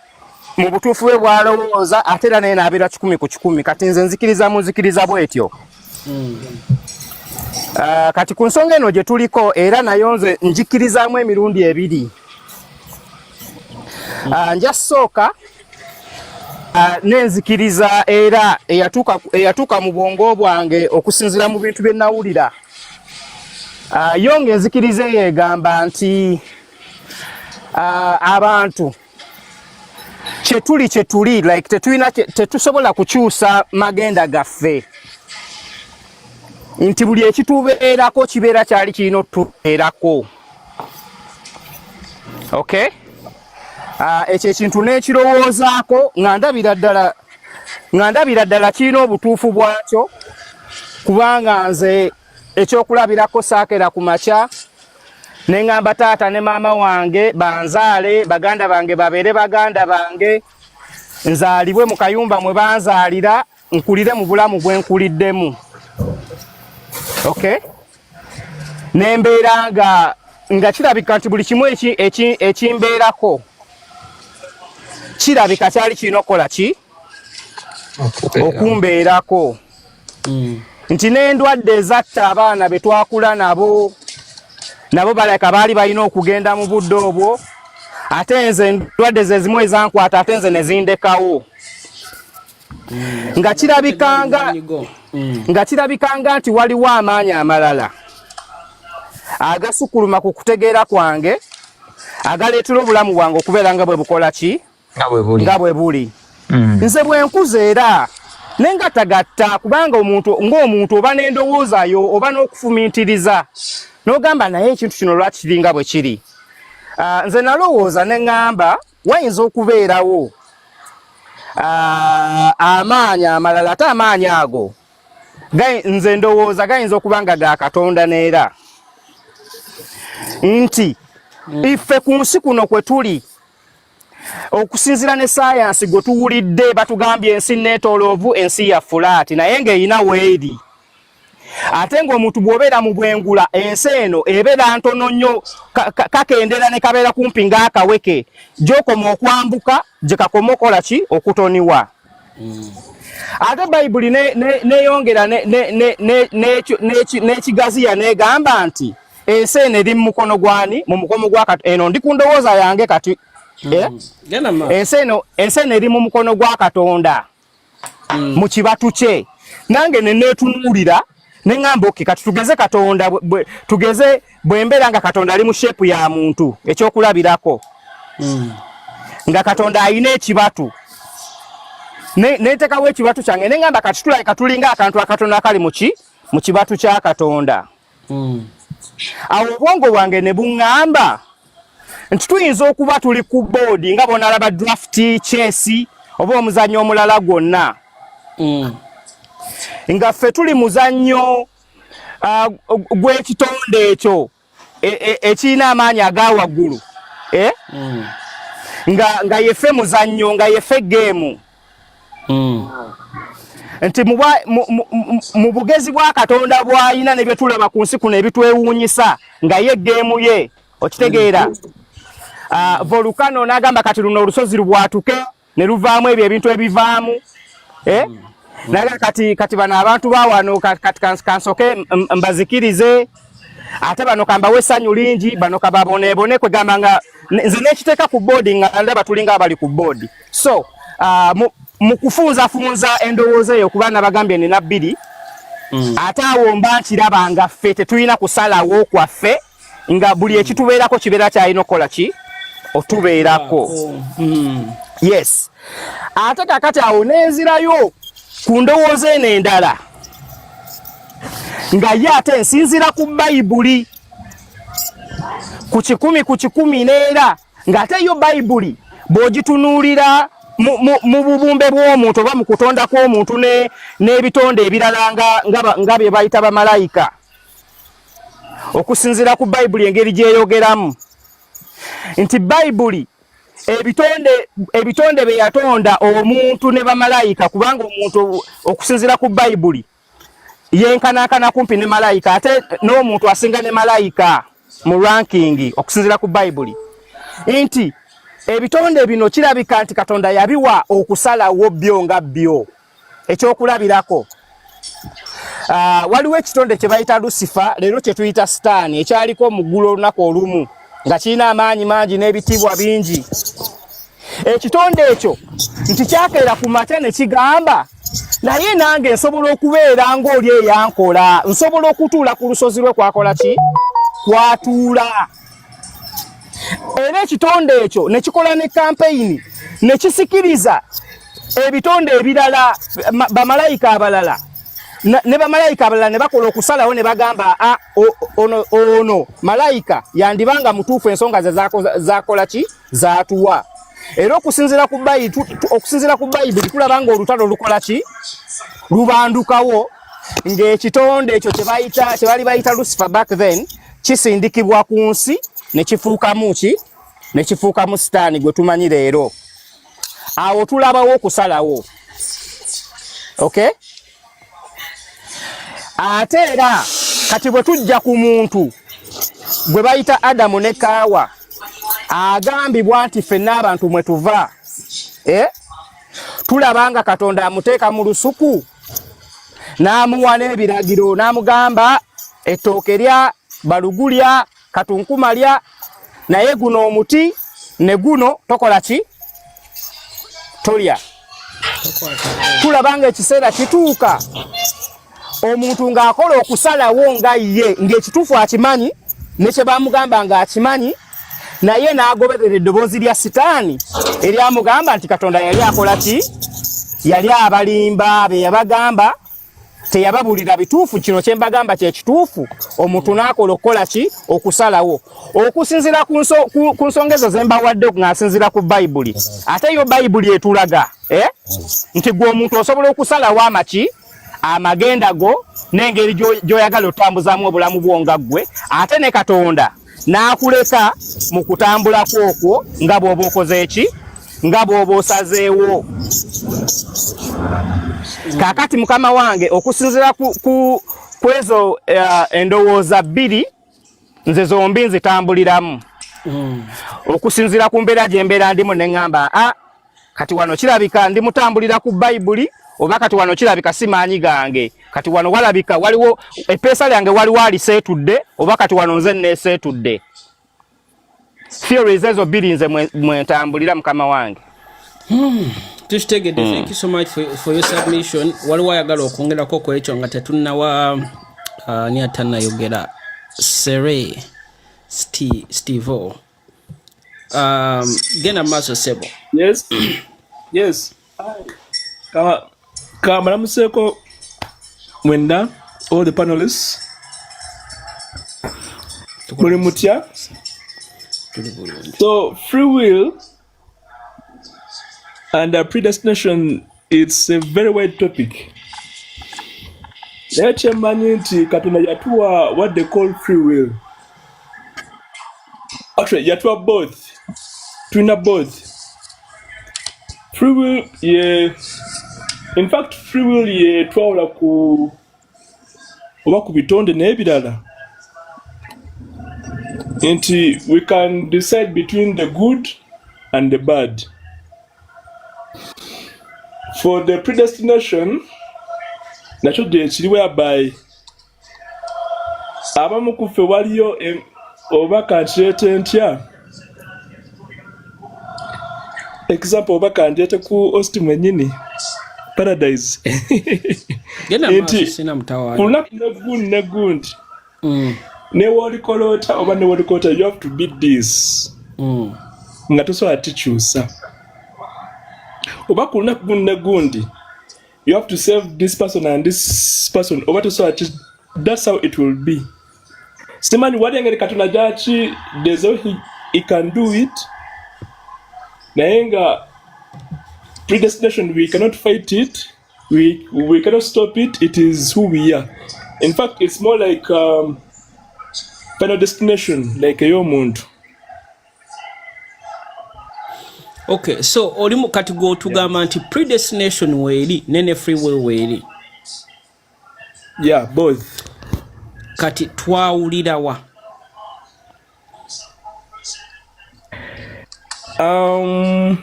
mu butuufu bwe bwalowooza ate era naye n'abeera 100 ku 100 kati nze nzikiriza bwetyo kati ku nsonga eno gye tuliko era nayo nze njikkirizaamu emirundi ebiri nja sooka nenzikiriza era eyatuuka mu bwongo bwange okusinziira mu bintu bye nawulira yo ng'enzikiriza eyo egamba nti abantu kyetuli like tetusobola kukyusa magenda gaffe nti buli ekitubeerako kibeera kyali kirina otubeerako okay ekyo ekintu n'ekirowoozaako nga ndabira ddala kirina obutuufu bwakyo kubanga nze ekyokulabirako saakera ku makya ne ngamba taata ne maama wange banzaale baganda bange babeere baganda bange nzaalibwe mu kayumba mwe banzaalira nkulire mu bulamu bwe nkuliddemu okay nembeera nga kirabika nti buli kimu ekimbeerako kirabika kyali kirina okukola ki okumbeerako nti n'endwadde ezatta abaana be twakula nabo baleka baali balina okugenda mu budde obwo ate nze endwadde ze zimu ezankwata ate nze ne zindekawo nga kirabikanga nti waliwo amaanyi amalala agasukuluma ku kutegeera kwange agaleetera obulamu bwange okubeera nga bwe bukola ki nga bwe buli nze bwe nkuze era nengatagatta kubanga ng'omuntu oba n'endowoozayo oba n'okufumiitiriza n'ogamba naye ekintu kino lwaki kiringa bwe kiri nze nalowooza ne ŋŋamba wayinza okubeerawo amaanyi amalala ate amaanyi ago nze ndowooza gayinza okuba nga ga Katonda neera nti iffe ku nsi kuno kwe tuli okusinziira ne sayansi gwe tuwulidde batugambye ensi neetooloovu ensi ya fulaati naye ng'erina weeri ate ng'omuntu bw'obeera mu bwengula ensi eno ebeera ntono nnyo kakendera ne kabeera kumpi ng'akaweke gy'okoma okwambuka gye kakoma okola ki okutoniwa. Ate Bayibuli neyongera n'ekigaziya n'egamba nti ensi eno eri mu mukono gwani? Mu mukono gwa Katonda. Eno ndi ku ndowooza yange kati. Ensi eno eri mu mukono gwa Katonda mu kibatu kye. Nange ne neetunuulira ne ngamba oke kati tugeze Katonda tugeze bwe mbeera nga Katonda ali mu shepu ya muntu ekyokulabirako nga Katonda alina ekibatu neetekawo ekibatu kyange ne ngamba kati tulabika tulinga akantu akatono akali mu kibatu kya Katonda. Awo obwongo bwange ne buŋŋamba nti tuyinza okuba tuli ku boodi nga bonalaba draft chess oba omuzannyo omulala gwonna nga ffe tuli muzannyo gw'ekitonde ekyo ekirina amaanyi aga waggulu nga yeffe muzannyo nga yeffe geemu nti mu bugezi bwa Katonda bw'ayina ne bye tulaba ku nsi kuno ebitwewuunyisa nga ye geemu ye okitegeera. Volcano n'agamba kati luno olusozi lubwatuke ne luvaamu ebyo ebintu ebivaamu naga kati bano abantu bawano kati kansoke mbazikirize ate bano kambawe essanyu lingi bano kababoneebone kwegamba nga nze n'ekiteeka ku boodi nga ndaba tulinga abali ku boodi. So mu kufunzafunza endowooza eyo kuba nabagambye nina bbiri ate awo mba nkiraba nga ffe tetulina kusalawo kwaffe nga buli ekitubeerako kibeera kyalina okukola ki otubeerako. Yes. Ate kakati awo neezirayo ku ndowooza eno endala nga ye ate nsinzira ku Bayibuli ku kikumi neera ng'ate yo Bayibuli bw'ogitunuulira mu bubumbe bw'omuntu oba mu kutonda kw'omuntu n'ebitonde ebirala nga bye bayita bamalayika okusinziira ku Bayibuli engeri gyeyogeramu nti Bayibuli ebitonde bye yatonda omuntu ne bamalayika kubanga omuntu okusinziira ku Bayibuli yenkanankana kumpi ne malayika ate n'omuntu asinga ne malayika mu ranking okusinziira ku Bayibuli nti ebitonde bino kirabika nti Katonda yabiwa okusalawo byo nga byo ekyokulabirako. Waliwo ekitonde kye bayita Lucifer leero kye tuyita Sitaani ekyaliko mu ggulu olunaku olumu nga kirina amaanyi mangi n'ebitiibwa bingi. Ekitonde ekyo nti kyakeera ku mate ne kigamba naye nange nsobola okubeera ng'oli eyankola nsobola okutuula ku lusozi lwe kwakola ki kwatuula. Era ekitonde ekyo ne kikola ne kampeyini ne kisikiriza ebitonde ebirala bamalayika abalala ne bamalayika abalala ne bakola okusalawo ne bagamba ono malayika yandibanga mutuufu ensonga ze zakola ki zaatuwa. Era okusinziira ku Bayibuli tulaba nga olutalo lukola ki lubandukawo ng'ekitonde ekyo kye bali bayita Lucifer back then kisindikibwa ku nsi ne kifuukamu ki ne kifuukamu Sitaani gwe tumanyi leero. Awo tulabawo okusalawo. Okay? Ate era kati bwe tujja ku muntu gwe bayita Adamu ne Kaawa agambibwa nti ffenna abantu mwe tuva tulaba nga Katonda amuteeka mu lusuku n'amuwa n'ebiragiro n'amugamba ettooke lya balugulya katunkuma lya naye guno omuti ne guno tokola ki tolya. Tulaba nga ekiseera kituuka omuntu ng'akola okusalawo nga ye ng'ekituufu akimanyi ne kye bamugamba ng'akimanyi naye n'agoberera eddoboozi lya Sitaani eryamugamba nti Katonda yali akola ki yali abalimba be yabagamba teyababuulira bituufu. Kino kye mbagamba kye kituufu omuntu n'akola okukola ki okusalawo okusinziira ku nsonga ezo ze mbawadde ng'asinziira ku Bayibuli. Ate yo Bayibuli etulaga nti gwe omuntu osobola okusalawo amagenda go n'engeri gy'oyagala otambuzaamu obulamu bwo nga ggwe ate ne Katonda n'akuleka mu kutambula kwokwo nga bw'oba okoze eki nga bw'oba osazeewo. Kaakati mukama wange okusinziira kwezo endowooza bbiri nze zombi nzitambuliramu okusinziira ku mbeera gye mbeera ndimu ne ŋŋamba kati wano kirabika ndi mutambulira ku Bayibuli oba kati wano kirabika si maanyi gange kati wano walabika waliwo epeesa lyange waliwo aliseetudde oba kati wano nze neeseetudde. Theories ezo bbiri nze mwentambulira mukama wange. Tukitegedde. Thank you so much for your submission. Waliwo ayagala okwongerako ku ekyo nga tetunnawa ani atannayogera Sere Stevo. Genda maaso Sebo. Yes. Yes. Manamuseko mwenda all the panelists. Muli mutya. So free will and predestination, it's a very wide topic. Naye mmanyi nti Katonda yatuwa what they call free will. Actually, yatuwa both. Tulina both. Free will, yeah. In fact, free will ye twawula ku oba ku bitonde n'ebirala. Nti we can decide between the good and the bad. For the predestination, nakyo gye kiri whereby abamu ku ffe waliyo oba kankireete ntya. Example oba kandireete ku Austin mwennyini paradise. Nti kunaku ne gundi ne wolikolota oba ne wolikolota you have to beat this. Nga tosobola tikyusa. Oba kunaku ne gundi you have to save this person and this person. Oba tosobola that's how it will be. Simanyi wali engeri Katonda gyaki there's how he can do it. Naye nga predestination, we cannot fight it, we cannot stop it, it is who we are. In fact, it's more like final destination, like ey'omuntu. Okay, so olimu kati go tugamba nti predestination weeri nene free will weeri. Yeah, both. Kati twawulirawa.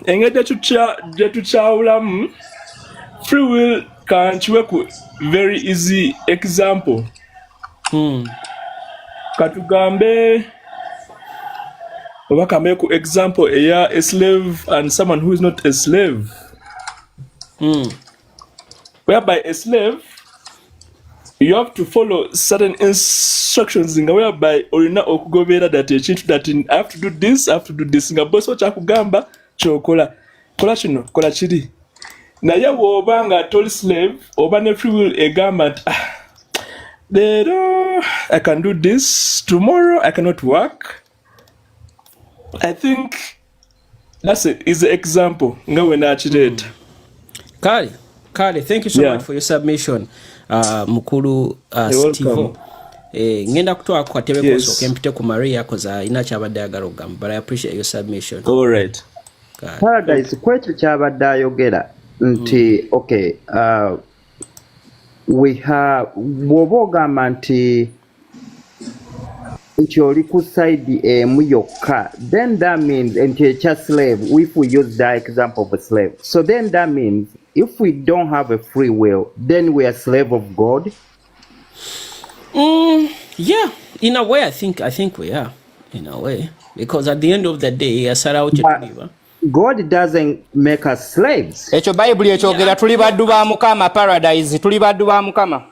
Engeri gye tukyawulamu, free will kankiwe ku very easy example. Katugambe oba kambe ku example eya a slave and someone who is not a slave. Whereby a slave, you have to follow certain instructions nga whereby olina okugoberera that ekintu that I have to do this, I have to do this. Nga boss kyakugamba kyokola. Kola kino, kola kiri. Naye bw'oba nga toli slave, oba ne free will egamba nti I can do this, tomorrow I cannot work. I think that's it, is the example. Nga wena akireta. Kale, thank you so much for your submission. Mukulu Steve. Ngenda kutoa kwa katebe koso kempite ku Maria koza ina kyabadde ayagala okugamba, but I appreciate your submission. All right. Paradise kwekyo kyabadde ayogera nti okay, we have bw'oba ogamba nti oli ku side emu yokka, then that means nti ekya slave, if we use that example of a slave, so then that means if we don't have a free will, then we are slave of God. Yeah, in a way, I think we are, in a way, because at the end of the day, God doesn't make us slaves. Ekyo Bible ekyogera tuli baddu ba Mukama, paradise tuli baddu ba Mukama.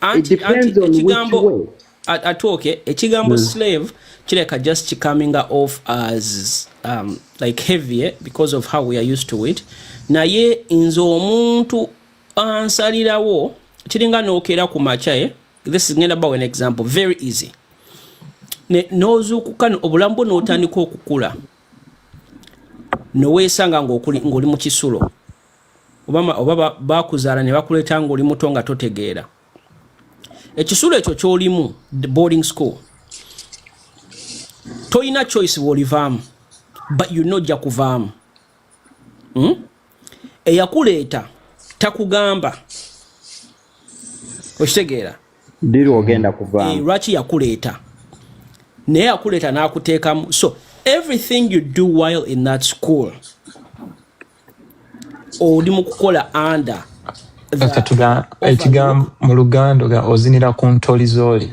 It depends on which way. Atoke ekigambo slave kireka just coming off as like heavier because of how we are used to it. Naye inzo omuntu ansalirawo kiringa nokera ku machaye. This is ngenda bawo an example, very easy. Nozukuka obulambo n'otandika okukula. Noweesanga ng'oli mu kisulo. Oba bakuzaala ne bakuleeta ng'oli muto nga totegeera. Ekisulo ekyo ky'olimu, the boarding school. Toyina choice w'olivaamu, but you know ojja kuvaamu. Eyakuleeta takugamba. Okitegeera. Diri ogenda kuvaamu. Lwaki yakuleeta. Naye yakuleeta n'akuteekamu. So everything you do while in that school oli mu kukola under ekigambo mu Luganda ga ozinira ku ntoli z'oli.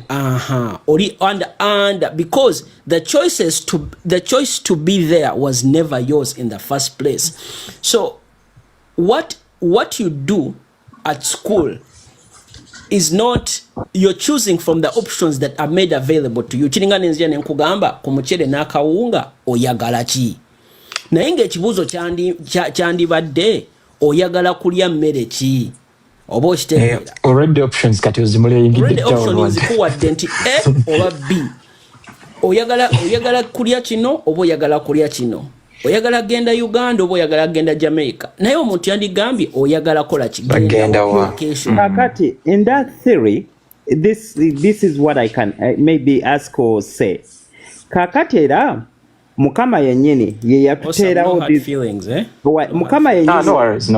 Oli under because the choice to be there was never yours in the first place. So what you do at school is not you're choosing from the options that are made available to you. Chiringa nenzia nkugamba ku muchere n'akawunga oyagala ki. Naye ng'ekibuuzo kyandibadde oyagala kulya mmere ki. Oba okitegeera. Already options kati ozimuleyingidde already options zikuwadde nti A oba B. Oyagala kulya kino oba oyagala kulya kino. Oyagala genda Uganda oba oyagala genda Jamaica. Naye omuntu yandigambye oyagala kola kigenda wa. Kakati, in that theory, this is what I can maybe ask or say. Kakati era Mukama yennyini ye yatuteerawo these feelings, eh? Mukama yennyini. No worries.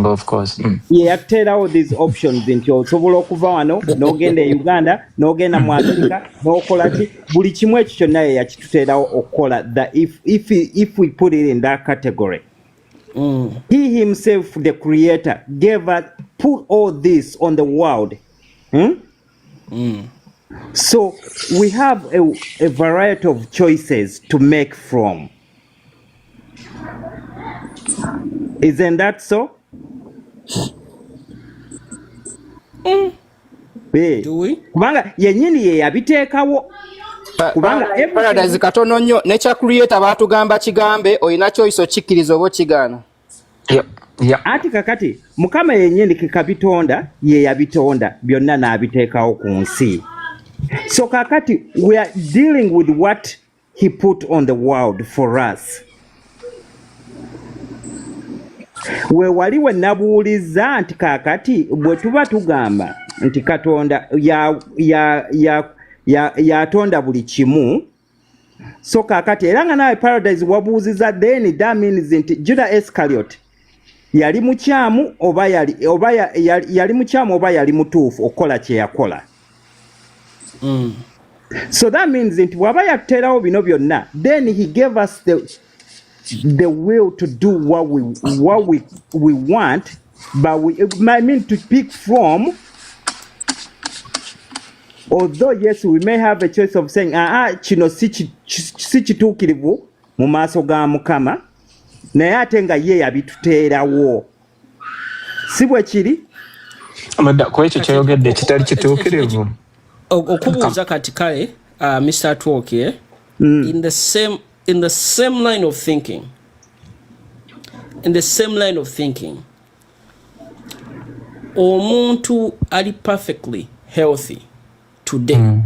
Of course. Ye yatuteerawo these options nti osobola okuva wano n'ogenda e Uganda n'ogenda mu Africa n'okola ki buli kimu ekyo kyonna ye yakituteerawo okukola that if we put it in that category. He himself, the creator, put all this on the world. So we have a variety of choices to make from. Isn't that so? Do we? Kubanga yennyini ye yabiteekawo. Kubanga paradise katono nnyo nature creator batugamba kigambe oyina choice okikkiriza oba okigaana. Yep. Ati kakati Mukama yennyini kabitonda ye yabitonda byonna n'abiteekawo ku nsi. So kakati we are dealing with what he put on the world for us. We waliwe nabuuliza nti kakati bwe tuba tugamba nti Katonda yatonda buli kimu. So kakati era nga nawe paradise wabuuziza then that means nti Judah Iscariot yali mukyamu oba yali mukyamu oba yali mutuufu okukola kye yakola. So that means nti waba yatuteerawo bino byonna then he gave us the will to do what we want, but I mean to pick from. Although yes, we may have a choice of saying kino si kituukirivu mu maaso ga Mukama, naye ate nga ye yabituteerawo. Si bwe kiri? Ku ekyo kyayogedde kitali kituukirivu. Okubuuza kati kale Mr. Twok, in the same line of thinking. Omuntu ali perfectly healthy today.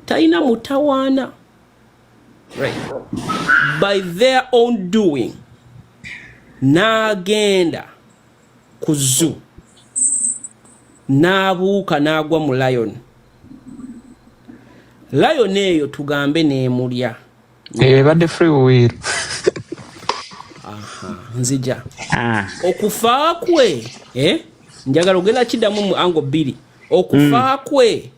Taina mutawana. Right. By their own doing. Nagenda kuzu. Nabuuka nagwa mu lion. Lion eyo tugambe n'emulya. Badde free will. Nzija. Okufa kwe, njagala ogenda kiddamu mu ango 2. Okufa kwe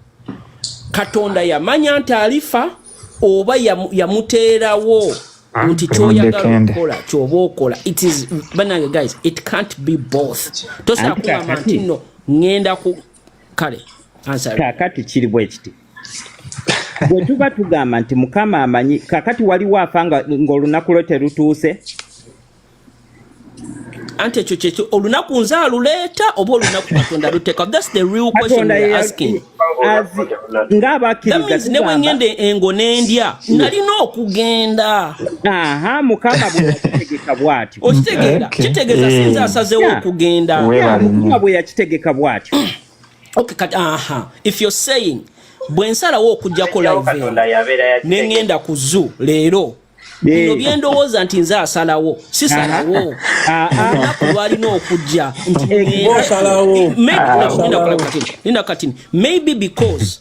Katonda yamanya nti alifa oba yamuteerawo nti kyoyagala okukola kyoba okola. It is banange guys, it can't be both. Tosa kuba nti no ngenda ku kale answer. Kakati kiri bwe kiti. Bwe tuba tugamba nti Mukama amanyi kakati waliwo afanga ng'olunaku lwe terutuuse. Ante chochecho olunaku nza aluleeta oba olunaku Katonda luteeka. That's the real question we're asking. That means newe ngende engo n'endya nalina okugenda. Mukama bwe yakitegeka bw'atyo. Okitegeera kitegeeza sinza asazeewo okugenda. Mukama bwe yakitegeka bw'atyo. Okay, if you're saying bwe nsalawo okujjako live n'engenda ku zoo leero bino byendowooza nti nze asalawo sisalawo olunaku lwalina okujja maybe because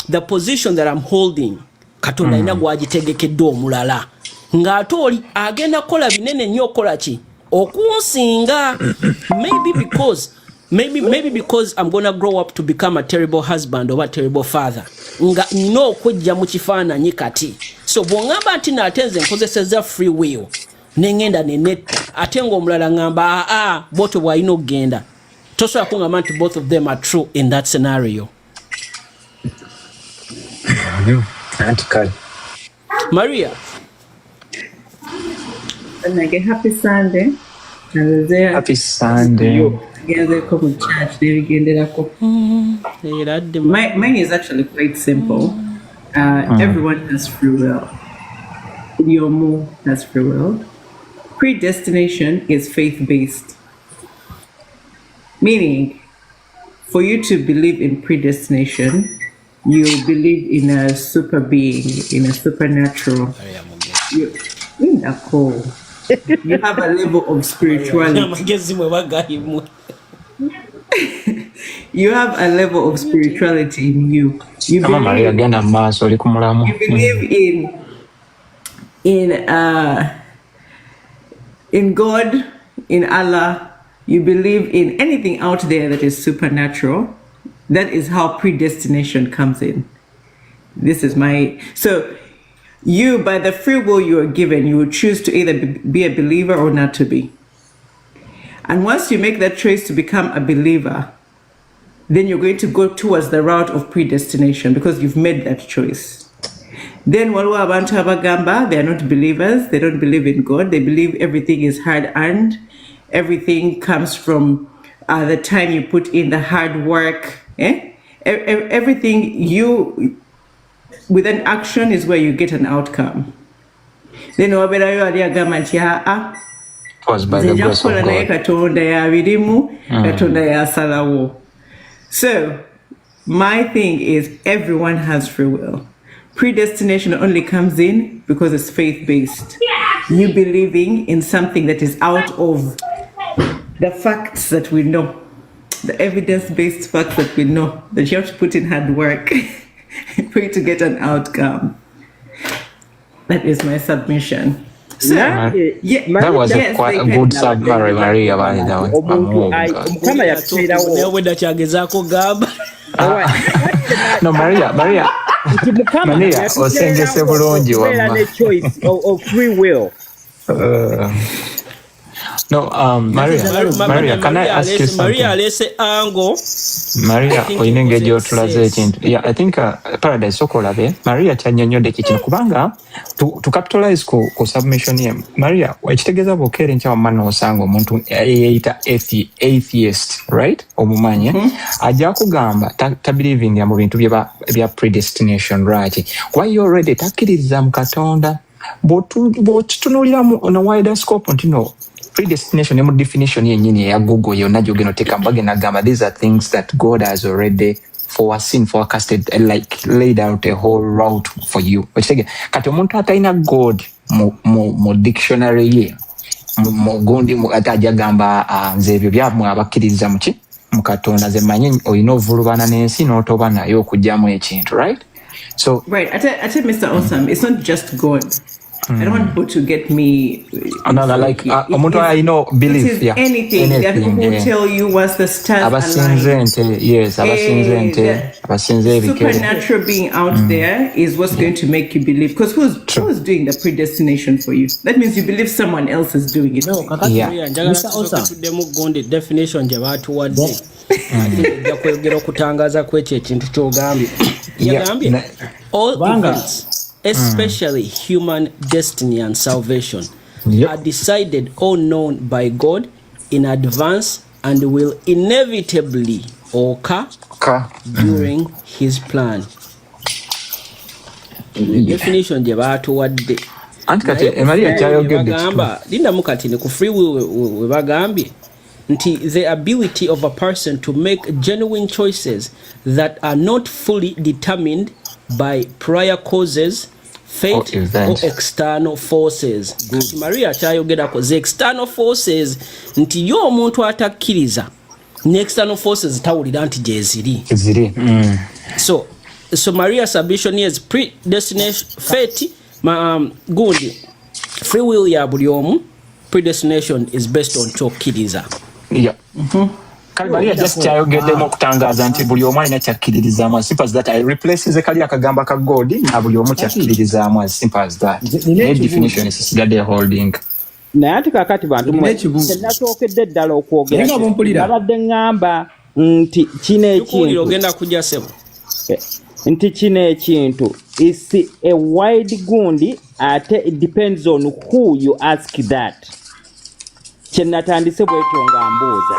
the position that I'm holding Katonda alina gwagitegekedde omulala ng'ate oli agenda kukola binene nnyo okukola ki okunsinga. Maybe because maybe because I'm gonna grow up to become a terrible husband or a terrible father. Nga no kujja mu kifaananyi kati. So bw'ongamba nti naatenze nkozesezza free will. Nengenda nenetta. Ate ng'omulala ngamba boto bw'alina okugenda. Tosobola kungamba nti both of them are true in that scenario. Maria. Happy Sunday. Happy Sunday. Mine is actually quite simple. Everyone has free will. Yomu has free will. Predestination is faith-based. Meaning, for you to believe in predestination, you believe in a super being, in a supernatural. You have a level of spirituality. You have a level of spirituality in you. You believe in God, in Allah. You believe in anything out there that is supernatural. That is how predestination comes in. This is so you, by the free will you are given, you will choose to either be a believer or not to be. And once you make that choice to become a believer, then you're going to go towards the route of predestination because you've made that choice. Then waliwo abantu abagamba, they are not believers, they don't believe in God, they believe everything is hard-earned, everything comes from the time you put in the hard work. Everything you, with an action is where you get an outcome. Then waberayo ali agamba nti was by the grace of God. So my thing is everyone has free will. Predestination only comes in because it's faith-based. You believing in something that is out of the facts that we know, the evidence-based facts that we know, that you have to put in hard work for you to get an outcome. That is my submission. So, that was quite a good summary, Maria. No, Maria. Maria, osengese bulungi wamma. Choice of free will. No, Maria, can I ask you something? Maria, let's say ango. Maria, oyinenge otulaze ekintu. Yeah, I think Paradise okolabe. Maria kyanyonyodde kino kubanga to capitalize ku submission ye. Maria, ekitegeeza bokere ncha wamana osanga omuntu eyita atheist, right? Omumanye. Ajja kugamba ta believing ya mu bintu bya predestination, right? Why you already takkiriza mu Katonda? Botunulira on a wider scope ntino. Predestination emu definition yenyini ya Google yonna gyogeno tekambage nagamba these are things that God has already forecasted, like laid out a whole route for you. Okitege kati omuntu atalina God mu dictionary ye gundi atajja gamba nze ebyo byamwe abakkiriza muki mu Katonda ze manyi olina ovulubana n'ensi n'otoba nayo okujjamu ekintu, right? So right, I tell Mr. Awesome, it's not just God. I don't want people to get me. Another like I know belief. Yeah. Anything. There are people who tell you what's the stars aligned. Yes, supernatural being out there is what's going to make you believe. Because who's doing the predestination for you? That means you believe someone else is doing it. No, Mr. Awesome. Definition all events, especially human destiny and salvation, are decided or known by God in advance and will inevitably occur during His plan. Definition je batuwadde. Antikate Maria kyayogedde. Linda mukati ne ku free will we bagambye nti the ability of a person to make genuine choices that are not fully determined by prior causes, fate, or external forces. Good. Maria kyayogedako the external forces nti yo omuntu atakkiriza ne external forces tawulira nti gyeziri. So Maria's submission is predestination, fate, gundi free will ya buli omu. Predestination is based on chokkiriza. Yeah. Maria just kyayogeddemu okutangaza nti buli omu alina kyakkiririzaamu as simple as that. I replaces kali akagamba ka God na buli omu kyakkiririzaamu as simple as that. The definition is sigadde holding. Naye ati kakati bantu nasookedde ddala okwogera nabadde ŋŋamba nti kino ekintu ogenda kujja sebo nti kino ekintu is a wide gundi ate it depends on who you ask that. Kye natandise bwetyo nga mbuuza.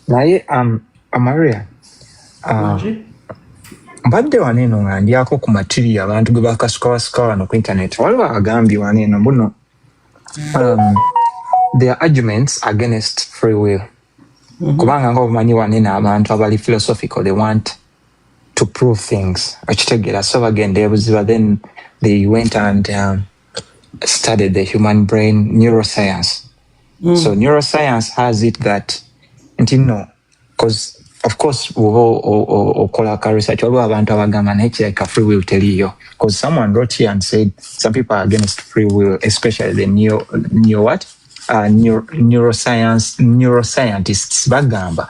Naye Maria mbadde wano eno nga ndyako ku material abantu gwe bakasukawasuka wano ku internet waliwo agambye wano eno buno their arguments against free will. Kubanga nga obumanyi wano eno abantu abali philosophical they want to prove things. Okitegeera so bagenda ebuziba then they went and studied the human brain neuroscience. So neuroscience has it that because of course okola ka research waliwo abantu abagamba naye like a free will teriyo because someone wrote here and said some people are against free will, especially the neuroscientists bagamba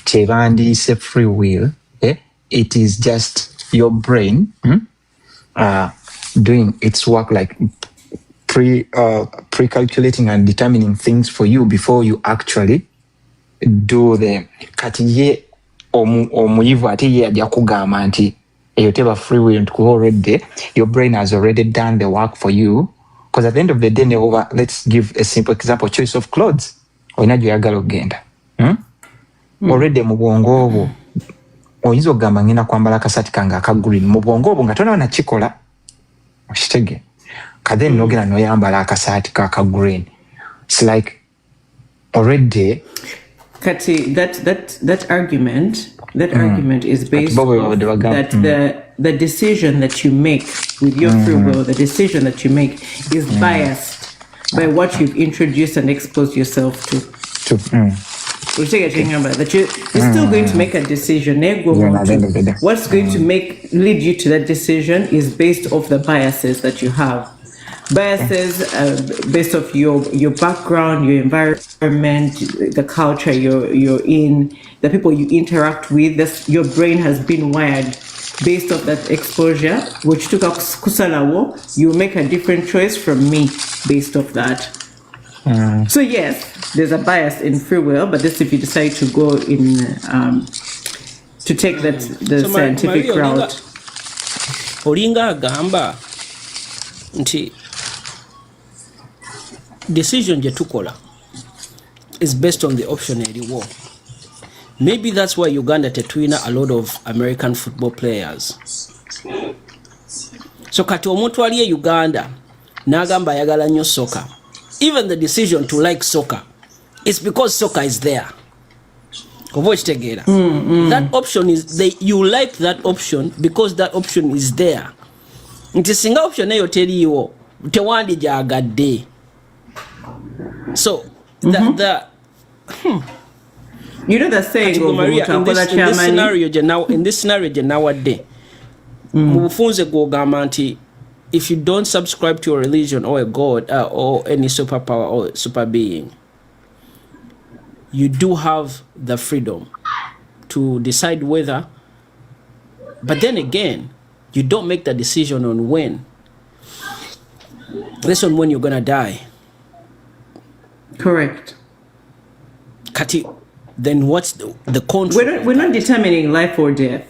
kyebandiise free will it is just your brain doing its work like pre-calculating and determining things for you before you actually do them. Kati ye omuyivu ate ye ajja kugamba nti eyo teba free will nti already your brain has already done the work for you because at the end of the day let's give a simple example, choice of clothes olina gyoyagala okgenda already mu bwongo obwo oyinza okugamba ngenda kwambala akasaati kange aka green mu bwongo obwo nga tonawo nakikola okitege kadeni nogenda noyambala akasaati kaka green. It's like already Kati, that argument is based on that the decision that you make with your free will, the decision that you make is biased by what you've introduced and exposed yourself to. We're that you're still going to make a decision. What's going to lead you to that decision is based off the biases that you have. Biases based off your background, your environment, the culture you're in, the people you interact with. Your brain has been wired based off that exposure, which took up kusalawo. You make a different choice from me based off that. So yes, there's a bias in free will, but this if you decide to go in to take the scientific route. Olinga gamba nti decision jetukola is based on the option eliwo. Maybe that's why Uganda tetwina a lot of American football players. So kati omuntu ali Uganda nagamba ayagala nnyo soccer. Even the decision to like soccer is because soccer is there. That option is you like that option because that option is there. Nti singa option eyo teriiwo tewandi jagadde. So the you know the saying Maria, in this scenario nowadays mubufunze gwogamba nti if you don't subscribe to a religion or a god or any superpower or super being, you do have the freedom to decide whether, but then again you don't make the decision on when. Based on when you're gonna die. Correct. Kati, then what's the control? We're not determining life or death.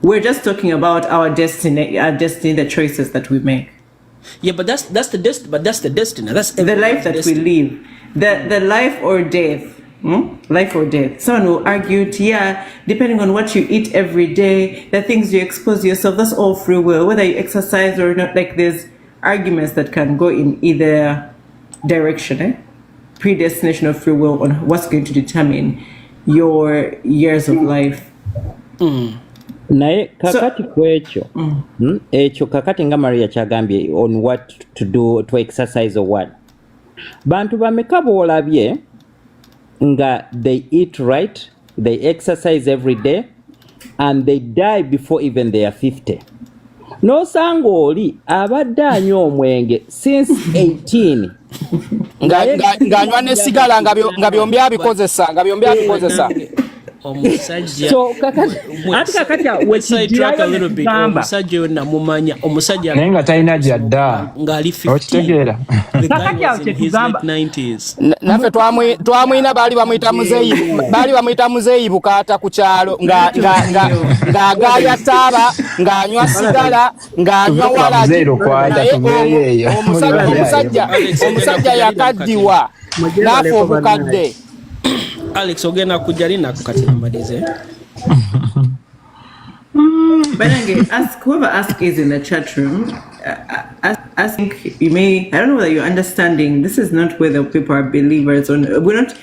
We're just talking about our destiny, the choices that we make. Yeah, but that's the destiny. That's the life that we live. The life or death. Life or death. Someone will argue, depending on what you eat every day, the things you expose yourself, that's all free will, whether you exercise or not. Like there's arguments that can go in either direction. Predestination of free will on what's going to determine your years of life. Naye kakati kwekyo ekyo kakati nga Maria kyagambye on what to do to exercise or what. Bantu bameka boolabye nga they eat right, they exercise every day, and they die before even they are 50. No sangoli abadde anywa omwenge since 18. Nganywa nesigala nga byombi abikozesa omusajja so kakati omusajja yonna mumanya omusajja naye nga talina gyadda ngali 15 naffe twamwina baali bamuyita muzeeyi bukaata ku kyalo ng'agaaya taaba ng'anywa sigala ng'anywa walagi omusajja yakaddiwa n'afa obukadde. Alex ogenda kujja lina kukati nambalize. But again, whoever asks is in the chat room. I think you may. I don't know whether you're understanding. This is not whether people are believers or no. We're not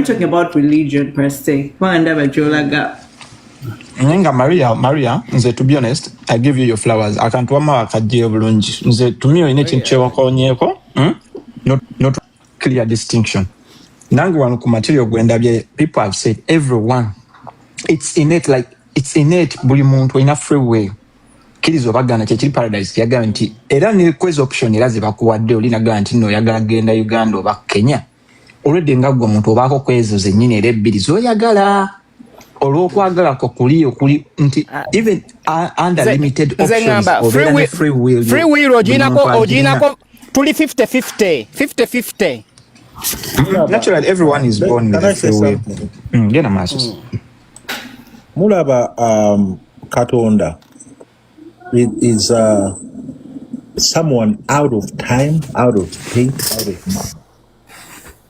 talking about religion per se. Nga Maria, nze to be honest, I give you your flowers. Akantu wama akajje bulungi. Nze tumio ine kintu kyewakonyeko. Not clear distinction. Nangu wano ku material gwendabye, people have said everyone, it's innate buli muntu ina free will. Kirizo bagana kyekiri paradise yagamba nti era ne quiz option era zibakuwadde olina gamba nti no yagala genda Uganda oba Kenya. Already ngagwa muntu obako kwezo zennyini era ebbiri zoyagala olw'okwagala ko kuli nti even under limited options of free will ojinako tuli 50-50. Naturally, everyone is born with a free will. Gena maso. Mulaba Katonda is someone out of time, out of space, out of mind.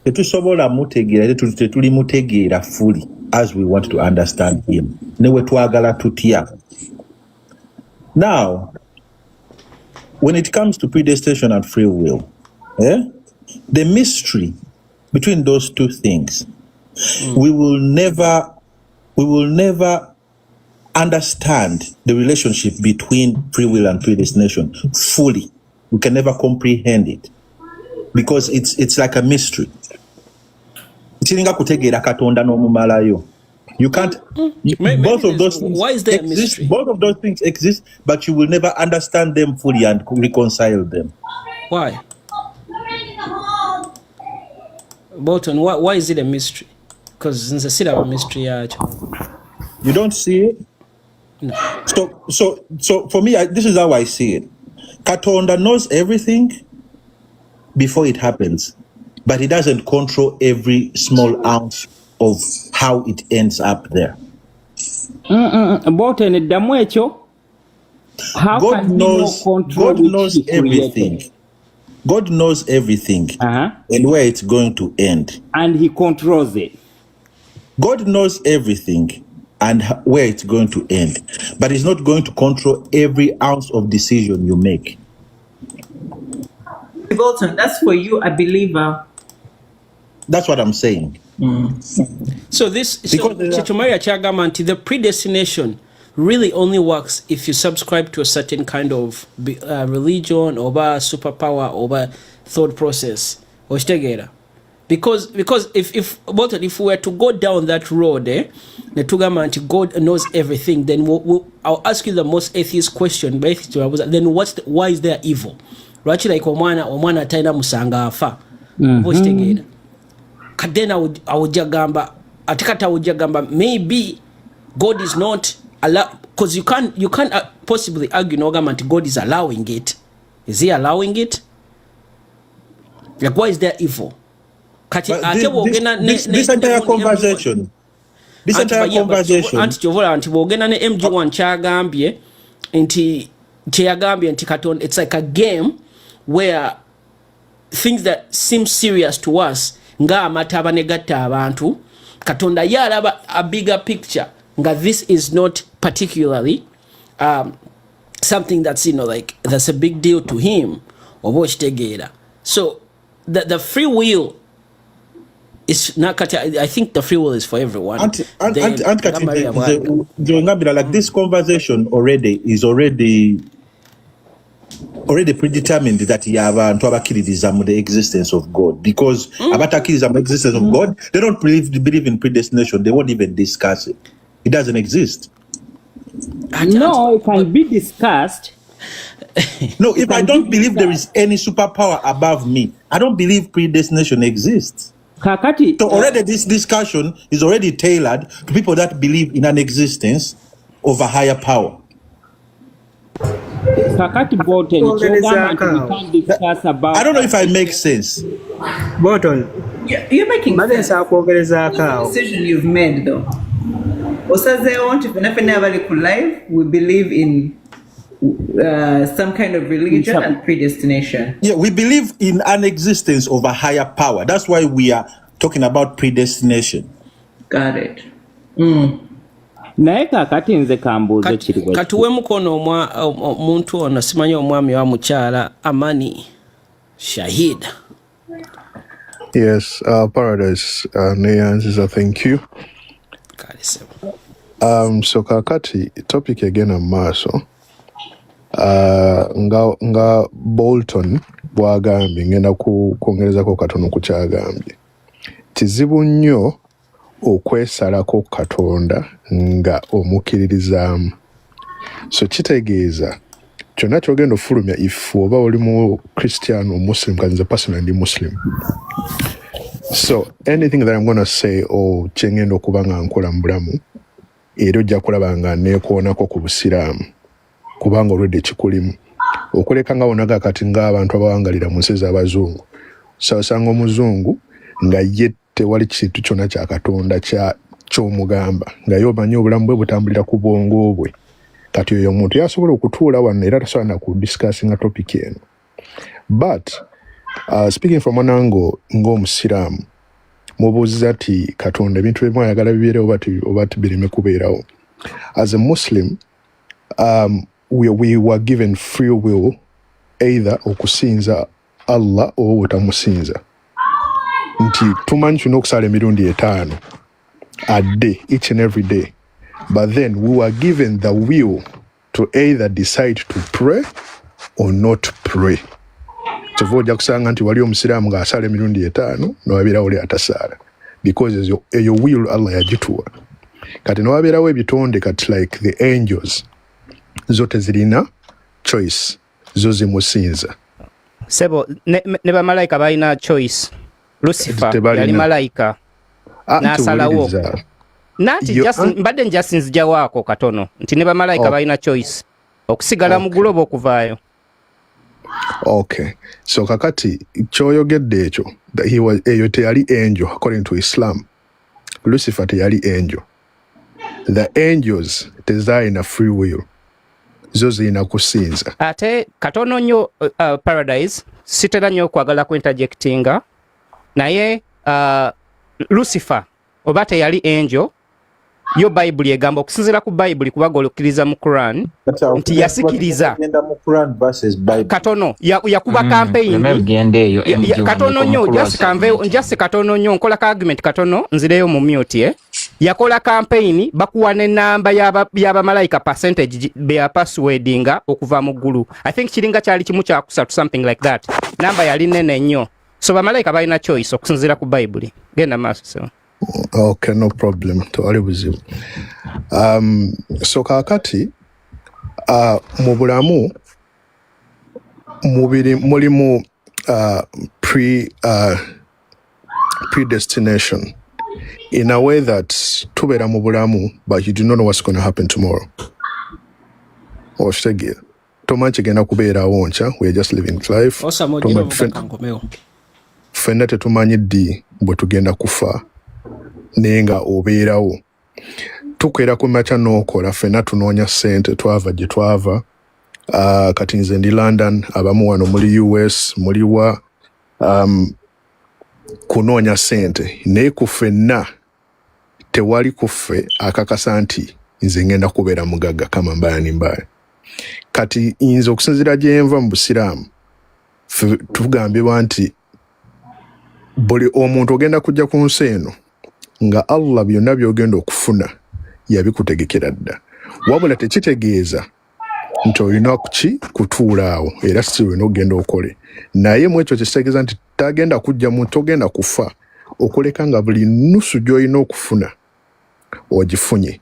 Tetusobola mutegeera tetuli mutegeera fully as we want to understand him. Newe twagala tutya. Now, when it comes to predestination and free will, the mystery between those two things, we will never understand the relationship between free will and predestination fully. We can never comprehend it because it's like a mystery. You can't. Both of those things. Why is there a mystery? Both of those things exist, but you will never understand them fully and reconcile them. Why? Bolton, why is it a mystery? Because it's a still a mystery. You don't see it? No. So for me, this is how I see it. Katonda knows everything before it happens, but he doesn't control every small ounce of how it ends up there. Bolton, God knows everything. God knows everything and where it's going to end. And he controls it. God knows everything and where it's going to end. But he's not going to control every ounce of decision you make. Bolton, that's for you, a believer. That's what I'm saying. So Chichumaria Chagamanti, the predestination really only works if you subscribe to a certain kind of religion or superpower or thought process or because if we were to go down that road, God knows everything, then I'll ask you the most atheist question. Then why is there evil? Right, like omwana taina musanga afa. Kadena awujagamba maybe God is not because you can't possibly argue that God is allowing it. Is he allowing it? Like, why is there evil? This entire conversation. MG1 chagambye nti Katon, it's like a game where things that seem serious to us nga amataba negatta abantu Katonda yalaba a bigger picture nga this is not particularly something that's like that's a big deal to him or so the free will is not I think the free will is for everyone. Like this conversation is already predetermined that you have the existence of God, because about the existence of God, they don't believe in predestination. They won't even discuss it. It doesn't exist. No, it can be discussed. No, if I don't believe there is any superpower above me, I don't believe predestination exists. Kakati, so already this discussion is already tailored to people that believe in an existence of a higher power. Kakati Bolton, we can't discuss about. I don't know if I make sense. Bolton, you're making sense. The decision you've made, though. We believe in some kind of religion and predestination. Yeah, we believe in an existence of a higher power. That's why we are talking about predestination. Got it. Naye kakati nze kambuuze kiri katuwe mukono omuntu ono simanyi omwami wa mukyala Amani Shahid. Yes, Paradise. Neyanziza, thank you. So kakati topic again amaaso nga Bolton bwagambye ngenda kwongerezako katono ku kyagambye. Kizibu nnyo okwesalako Katonda nga omukkiririzaamu. So kitegeeza kyonna kyogenda ofulumya if oba oli mu Christian or Muslim, kanze personally Muslim. So anything that I'm going to say or kyengenda okuba nga nkola mu bulamu era ojja kulaba nga neekoonako ku busiraamu kubanga olwedde kikulimu okuleka nga wonaga kati ng'abantu abawangalira mu nsi z'abazungu sasanga omuzungu nga ye tewali kintu kyonna kya Katonda ky'omugamba nga ye omanyi obulamu bwe butambulira ku bwongo bwe kati oyo omuntu yasobola okutuula wano era tasobola na kudiscussinga topic eno. But speaking from an angle ng'omusiraamu mubuuziza ati Katonda ebintu ebimu ayagala bibeerewo oba bireme kubeerawo. As a Muslim, we were given free will either okusinza Allah or obutamusinza. Nti tumanyi tulina okusala emirundi 5 a day, each and every day. But then we were given the will to either decide to pray or not pray. Kyova ojja kusanga nti wali omusiraamu ng'asala emirundi 5 n'owabeerawo oli atasaala because eyo will Allah yagituwa. Kati n'owabeerawo ebitonde kati like the angels zo tezirina choice, zo zimusinza. Sebo ne bamalayika balina choice. Lucifer yali malayika n'asalawo nati mbadde njasinzija waako katono nti ne bamalayika balina choice okusigala mu gulobo okuvaayo. Okay, so kakati kyoyogedde ekyo eyo teyali angel according to Islam. Lucifer teyali angel. The angels tezaalina free will, zo zirina kusinza. Ate katono nnyo Paradise sitera nnyo okwagala kwinterjectinga naye Lucifer oba teyali angel yo Bible egamba okusinzira ku Bible kubaga olukkiriza mu Quran nti yasikiriza katono yakuba campaign katono nnyo just katono nnyo nkola ka argument katono nzireyo mu mute yakola campaign bakuwa n'ennamba y'abamalayika percentage be persuadinga okuva mu ggulu. I think kiringa kyali kimu kya kusatu something like that. Namba yali nene nnyo. So bamalayika balina choice okusinzira ku Bible. Genda maaso so. Okay, no problem. Tewali buzibu. So kakati mu bulamu mulimu predestination in a way that tubeera mu bulamu but you do not know what's going to happen tomorrow. Oshtegera tomanyi kigenda kubeerawo nkya, we are just living life. Ffenna tetumanyi ddi bwe tugenda kufa naye nga obeerawo. Tukeera ku makya n'okola, ffenna tunoonya ssente, twava gye twava. Kati nze ndi London, abamu wano muli US, muliwa kunoonya ssente. Naye ku ffenna tewali ku ffe akakasa nti nze ngenda kubeera mugagga kama mbaya ni mbaya. Kati nze okusinziira gye nva mu busiraamu tugambibwa nti buli omuntu ogenda kujja ku nsi eno nga Allah byonna by'ogenda okufuna yabikutegekera dda. Wabula tekitegeeza nti olina kutuula awo era si olina okugenda okole. Naye mu ekyo kitegeeza nti tagenda kujja muntu ogenda kufa okuleka nga buli nusu gy'olina okufuna ogifunye.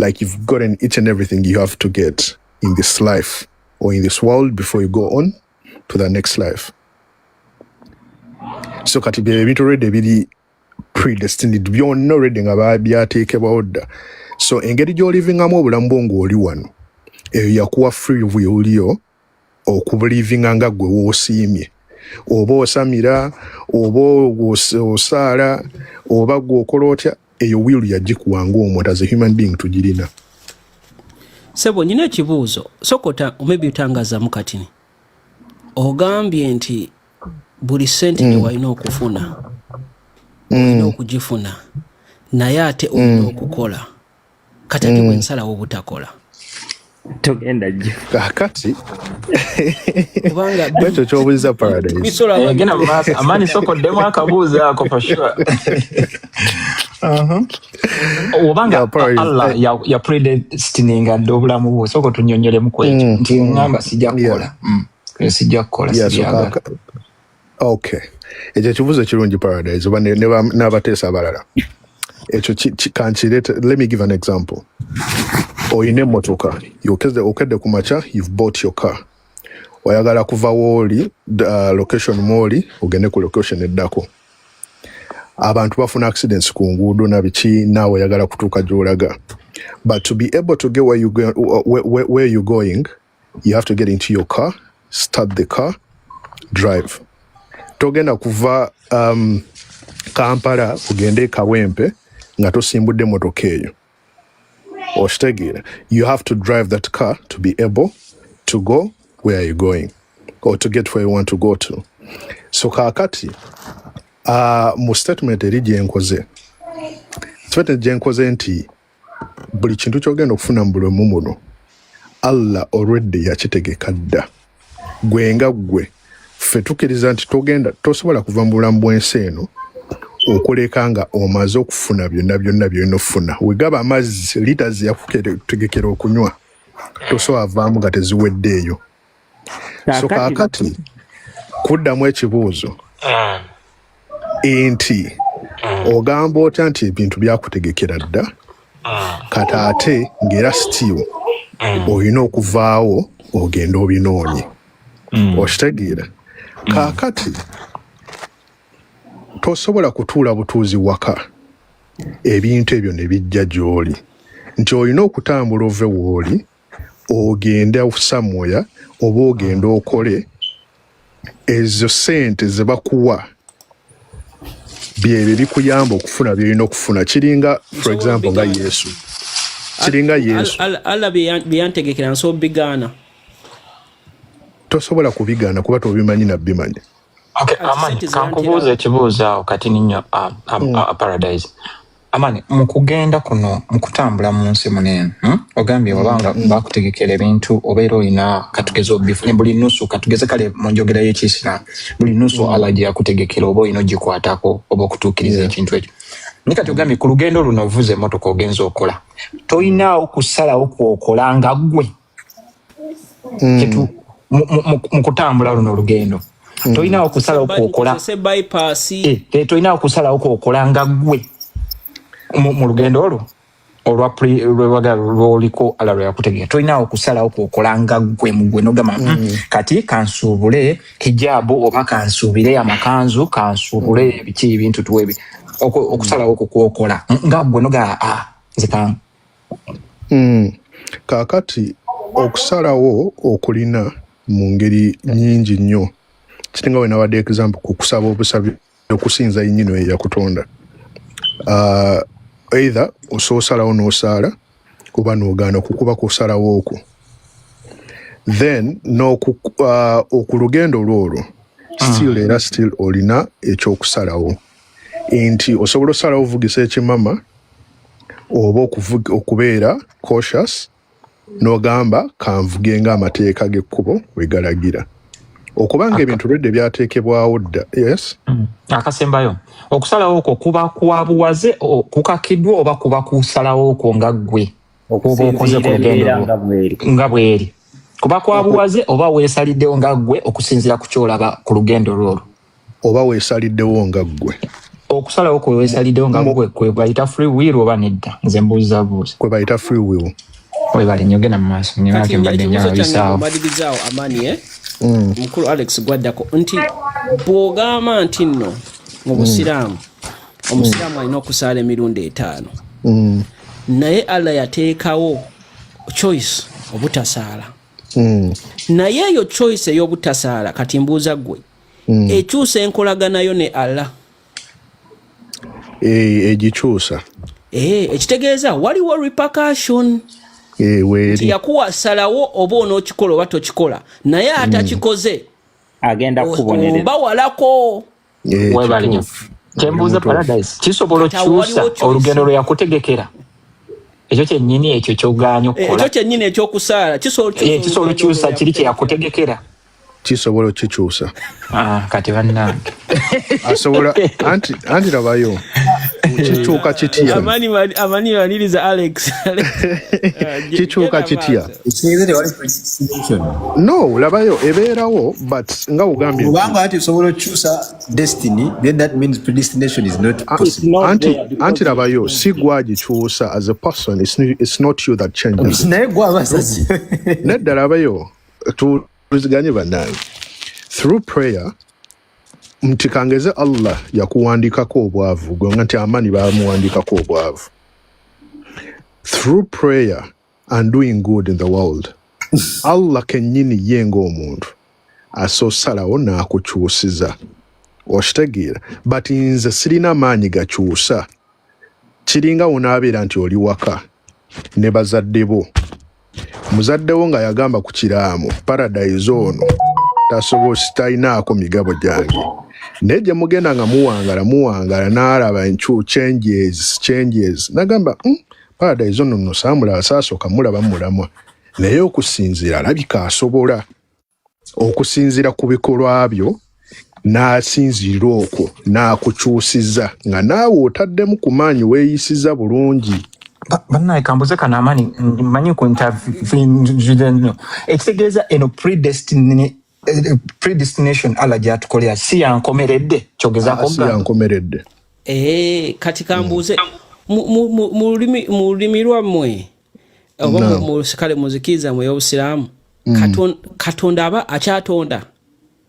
like you've gotten each and everything you have to get in this life or in this world before you go on to the next life. So kati bintu already bili predestined byonna already nga byateekebwawo dda. So engeri gy'olivingamu obulamu bwo ng'oli wano eyo yakuwa free will yo okubulivinga nga gwe woosiimye, oba osamira oba osaala oba gwe okola otya, eyo will yagikuwa ng'omuntu as a human being tugirina. Sebo nyina ekibuuzo sokota maybe utangazamu katini ogambye nti buli sente gye walina okufuna olina okugifuna naye ate olina okukola kati ate bwe nsalawo obutakola togenda gye kakati kubanga ekyo ky'obuuza paradise gena amani sokoddemu akabuuzo ako for sure. Obanga Allah ya predestininga dde obulamu bwo soko tunnyonnyolemu ku ekyo nti ngamba sijja kukola sijja kukola sijja. Okay, ekyo kibuuzo kirungi paradise oba n'abateesa abalala ekyo kankireta. Let me give an example. Oyina emmotoka okedde ku makya, you've bought your car, oyagala kuva wooli location mwoli ogende ku location eddako. Abantu bafuna accidents ku nguudo na biki, naawe oyagala kutuuka gy'olaga. But to be able to get where you're going, you have to get into your car, start the car, drive. Togenda kuva Kampala ogende Kawempe nga tosimbudde motoka eyo. Oshtegera, you have to drive that car to be able to go where you're going or to get where you want to go to. So kakati mu statement eri gyenkoze nti buli kintu kyogenda okufuna mu bulemu muno Allah already yakitegeka dda. Gwe nga gwe ffe tukkiriza nti tosobola kuva mu bulamu bw'ensi eno okuleka nga omaze okufuna byonna byonna ofuna. Wegaba amazzi liters yakutegekera okunywa tosobola avaamu nga teziweddeeyo. So kakati kuddamu ekibuuzo nti ogamba otya nti ebintu byakutegekera dda kati ate ng'era still olina okuvaawo ogenda obinoonye. Okitegeera kakati tosobola kutuula butuuzi waka ebintu ebyo ne bijja gy'oli nti olina okutambula ove wooli ogenda somewhere oba ogenda okole ezo sente ze bakuwa byebyo bikuyamba okufuna byolina okufuna. Kiringa for example nga Yesu, kiringa Yesu Allah byantegekera nso bigaana tosobola kubigaana kuba tobimanyi nabbimanyi. Okay, Amani, kankubuuza ekibuuzo awo kati ninyo paradise. Amani, mukugenda kuno mukutambula mu nsi munene ogambye obanga bakutegekera ebintu obeera olina katugeza obifune buli nusu katugeza kale mu njogera y'Ekiyisiraamu buli nusu Allah gye yakutegekera oba olina ogikwatako oba okutuukiriza ekintu ekyo. Naye kati ogambye ku lugendo luno ovuze emmotoka ogenza okola tolinaawo kusalawo kwokola nga ggwe mukutambula luno olugendo tolinaawo kusalawo kwokola tolinaawo kusalawo kwokola nga ggwe mu lugendo olwo olwoliko Allah lwe yakutegeka tolinaawo kusalawo kwokola nga ggwe mugwe nogamba kati kansuubule hijabu oba kansuubire amakanzu kansuubule biki ebintu tuwebi okusalawo kukwokola nga ggwe noga nzikanga. Kakati okusalawo okulina mu ngeri nnyingi nnyo. Kitinga we nawadde example ku kusaba obusabi okusinza yennyini eya Katonda. Either osoosalawo n'osaala kuba n'ogaana okukuba kusalawo okwo. Then okulugendo lwolwo still olina ekyokusalawo nti osobola osalawo ovugisa ekimama oba okubeera cautious n'ogamba kanvuge ng'amateeka g'ekkubo we galagira okubanga ebintu lwedde byateekebwawo dda. Yes, akasembayo okusalawo okwo kuba kwabuwaze kukakiddwa oba kuba kusalawo okwo nga ggwe okuba okoze ku lugendo nga bweri kuba kwabuwaze oba weesaliddewo nga ggwe okusinziira ku kyolaba ku lugendo lwolwo oba weesaliddewo nga ggwe. okusalawo kwe weesaliddewo nga kwe bayita free will oba nedda nze mbuuza buuza kwe bayita free will webale nyogera mu maaso nyinake mbadde njagabisaawo omalirizawo amani mukulu Alex gwaddako nti bw'ogamba nti nno mu busiraamu omusiraamu alina okusaala emirundi 5 naye Allah yateekawo choice obutasaala naye eyo choice ey'obutasaala kati mbuuza ggwe ekyusa enkolaganayo ne Allah egikyusa ekitegeeza waliwo repercussion nti yakuwa salawo oba onookikola oba tokikola naye atakikoze agenda kukubonereza mbawalako webale kyembuuza paradise kisobola okukyusa olugendo lwe yakutegekera ekyo kyennyini ekyo ky'ogaanya okukola ekyo kyennyini ekyokusaala kisobola okukyusa kiri kye yakutegekera kisobola okukikyusa kati bannange asobola anti labayo kikyuka kitya amani maliriza Alex kikyuka kitya no labayo ebeerawo but nga ugambye kubanga ati osobola okukyusa destiny then that means predestination is not possible anti labayo si gwagikyusa as a person it's not you that changes naye gwabasazi nedda labayo tuziganye bannange through prayer mtikangeze Allah yakuwandikako obwavu gwe nti amani bamuwandikako obwavu through prayer and doing good in the world Allah kennyini yenga omuntu asosalawo n'akukyusiza okitegeera but nze sirina maanyi gakyusa kiringa wonaabeera nti oli waka ne bazadde bo muzaddewo nga yagamba ku kiraamu paradise ono tasobola talinaako migabo gyange naye gye mugenda nga muwangala n'alaba changes nagamba paradise ono nno saamulaba saasooka mulaba mulamwa naye okusinziira alabika asobola okusinziira ku bikolwa byo n'asinziira okwo n'akukyusiza nga naawe otaddemu ku maanyi weeyisiza bulungi bannaye kambuze kana amani manyi ku interview ekitegeeza eno predestination Allah gyatukolera si yankomeredde kyogezaako si yankomeredde kati kambuze mu lulimi lwammwe oba mu kale muzikiza mu y'obusiraamu katonda aba akyatonda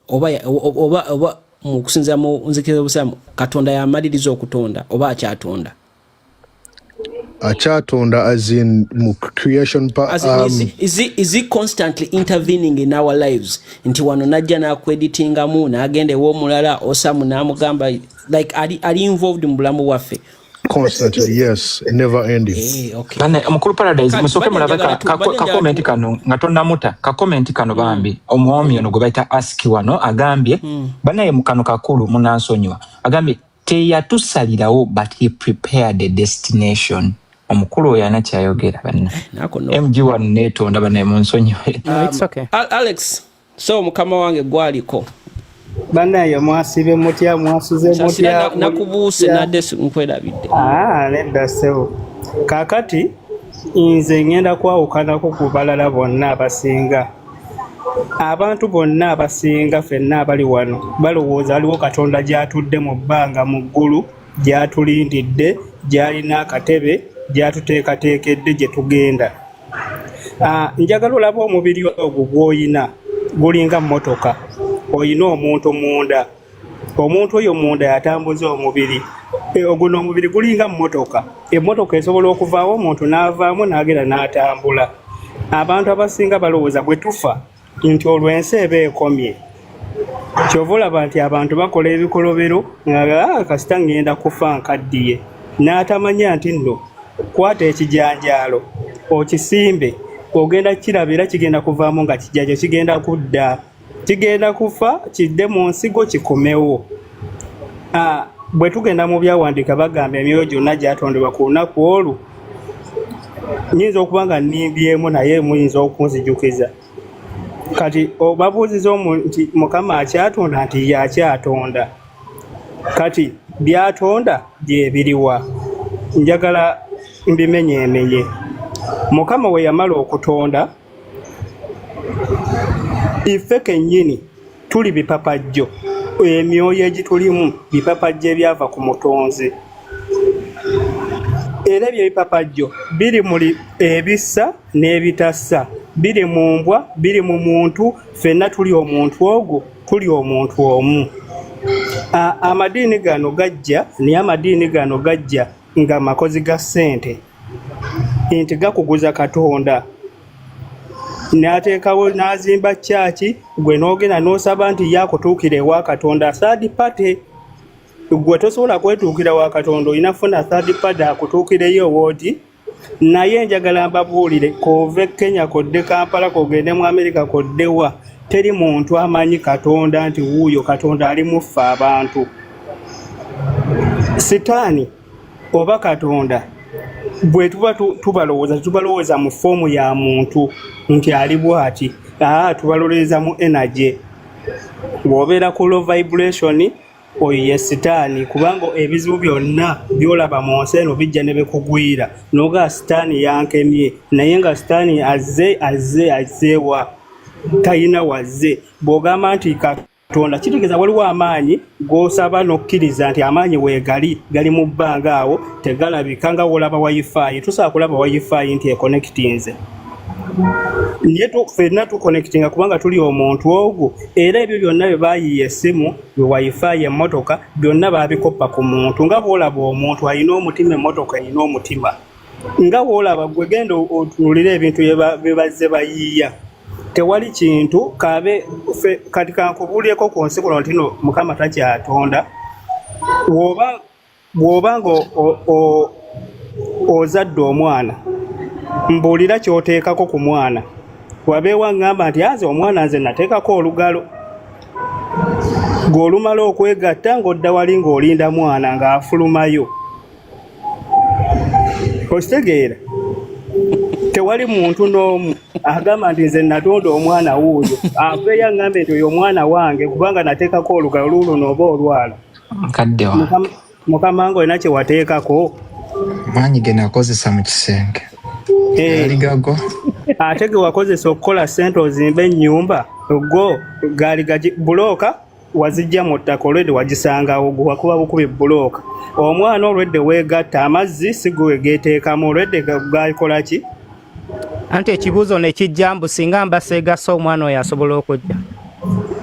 oba mu kusinziira mu nzikiriza y'obusiraamu katonda yamaliriza okutonda oba akyatonda Achatonda as in creation is he constantly intervening in our lives nti wano najja nakweditinga mu nagende wo mulala osamu namugamba like are involved mu bulamu waffe constantly yes never ending bana mukulu paradise musoke mulaba ka comment kano ngatonda muta ka comment kano bambi omuomi ono gobaita ask wano agambye bana ye mukano kakulu munansonywa agambye teyatusalirawo but he prepared a destination omukulu yana kyayogera banna MG1 netonda bana munsonyiwe it's okay Alex so mukama wange gwaliko bana yo mwasibe mutya mwasuze mutya nakubuuse nadde nkwelabidde nedda sebo kakati nze ngenda kwawukanako ku balala bonna abasinga abantu bonna abasinga ffenna abali wano balowooza aliwo katonda gyatudde mu bbanga mu ggulu gyatulindidde gyalina akatebe gyatuteekateekedde gye tugenda njagala olaba omubiri ogwo gw'oyina gulinga mmotoka oyina omuntu munda omuntu oyo munda yatambuza omubiri guno omubiri gulinga mmotoka emmotoka esobola okuvaawo omuntu n'avaamu n'agenda n'atambula abantu abasinga balowooza bwe tufa nti olwensi eba ekomye kyova olaba nti abantu bakola ebikolobero nga kasita ngenda kufa nkaddiye n'atamanya nti nno kwata ekijanjaalo okisimbe ogenda kirabira kigenda kuvaamu nga kijajo kigenda kudda kigenda kufa kidde mu nsigo kikomewo bwe tugenda mu byawandiika bagamba emyoyo gyonna gyatondebwa ku lunaku olwo nyinza okuba nga nnimbyemu naye muyinza okunzijukiza kati obabuuziza nti mukama akyatonda nti yakyatonda kati byatonda gyebiriwa njagala mbimenyeemenye mukama we yamala okutonda iffe kennyini tuli bipapajjo emyoyo egitulimu bipapajjo ebyava ku mutonzi era ebyo ebipapajjo biri muli ebissa n'ebitassa biri mu mbwa biri mu muntu ffenna tuli omuntu ogwo tuli omuntu omu. Amadiini gano gajja naye amadiini gano gajja nga makozi ga ssente nti gakuguza Katonda n'ateekawo n'azimba kyaki gwe n'ogenda n'osaba nti yakutuukira ewa Katonda third party. Gwe tosobola kwetuukira wa Katonda olina funa third party akutuukireyo wooti. Naye njagala mbabuulire kove Kenya kodde Kampala kogende mu America koddewa teri muntu amanyi Katonda nti wuuyo Katonda ali muffe abantu. Sitaani oba Katonda bwe tuba tubalowooza mu foomu ya muntu nti ali bw'ati tubalowooza mu energy. Bw'obeera ku low vibration oyo ye sitaani kubanga ebizibu byonna byolaba mu nsi eno bijja ne bikugwira n'oga sitaani yankemye naye nga sitaani azzeewa talina wazze. Bw'ogamba nti Katonda kitegeeza waliwo amaanyi g'osaba n'okkiriza nti amaanyi weegali gali mu bbanga awo tegalabika nga wolaba wifi. Tusobola kulaba wifi nti ekonnekitinze naye ffenna tukonnekitinga kubanga tuli omuntu ogwo era ebyo byonna bye baayiye essimu bye wifi emmotoka byonna baabikoppa ku muntu nga bw'olaba omuntu alina omutima emmotoka erina omutima nga bw'olaba gwe genda otunulira ebintu bye bazze bayiiya tewali kintu kaabe kati kankubuulyeko ku nsi kuno ntino Mukama takyatonda bw'oba nga ozadde omwana mbuulira ky'oteekako ku mwana wabeewa ngamba nti aze omwana nze nateekako olugalo ng'olumala okwegatta ng'odda wali ng'olinda mwana ng'afulumayo. Okitegeera tewali muntu n'omu agamba nti nze natonda omwana wuuyo aveeyo aŋŋambe nti oyo omwana wange kubanga nateekako olugalo luulo n'oba olwala. Mukama nga olina kye wateekako maanyi ge nakozesa mu kisenge aligago ate ge wakozesa okukola ssente ozimba ennyumba go gaali bulooka wazijja mu ttaka olwedde wagisangawo gwe wakuba bukubi bulooka. Omwana olwedde weegatta amazzi si gwe geeteekamu olwedde gaalikola ki. Anti ekibuuzo ne kijja mbu singa mbaseegasa omwana oyo asobola okujja.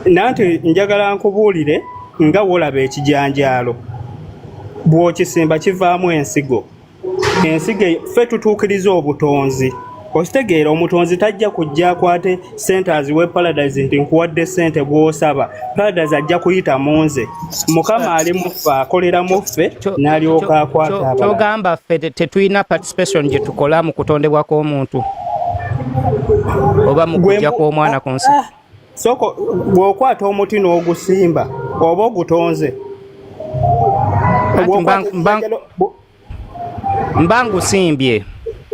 Nanti njagala nkubuulire nga wolaba ekijanjaalo bw'okisimba kivaamu ensigo. Ensigo ffe tutuukiriza obutonzi. Okitegeera omutonzi tajja kujja akwate ssente aziwe paradise nti nkuwadde ssente bw'osaba. Paradise ajja kuyita mu nze. Mukama ali muffe akolera mu ffe n'alyoka akwata abalala. Kyogamba ffe tetulina participation gye tukola mu kutondebwa kw'omuntu oba mu kujja kw'omwana ku nsi. Soko bw'okwata omuti n'ogusimba oba ogutonze mbangusimbye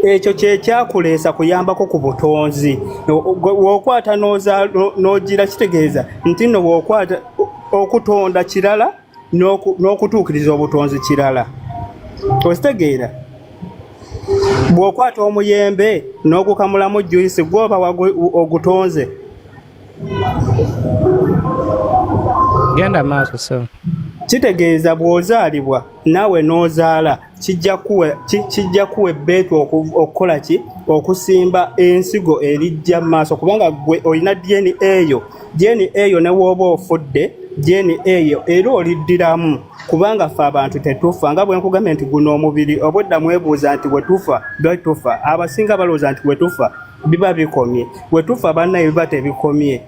ekyo kyekyakuleesa kuyambako ku butonzi. Bw'okwata n'ogira kitegeeza nti nno bw'okwata okutonda kirala n'okutuukiriza obutonzi kirala. Okitegeera bw'okwata omuyembe n'ogukamulamu juice gwoba ogutonze. Genda maaso so kitegeeza bw'ozaalibwa naawe n'ozaala kijja kuwa ebbeetu okukola ki okusimba ensigo erijja mu maaso kubanga gwe olina DNA eyo ne wooba ofudde DNA eyo era oliddiramu kubanga ffe abantu tetufa nga bwe nkugambye nti guno omubiri obwedda mwebuuza nti bwe tufa abasinga balowooza nti bwe tufa biba bikomye bwe tufa bannaye biba tebikomye.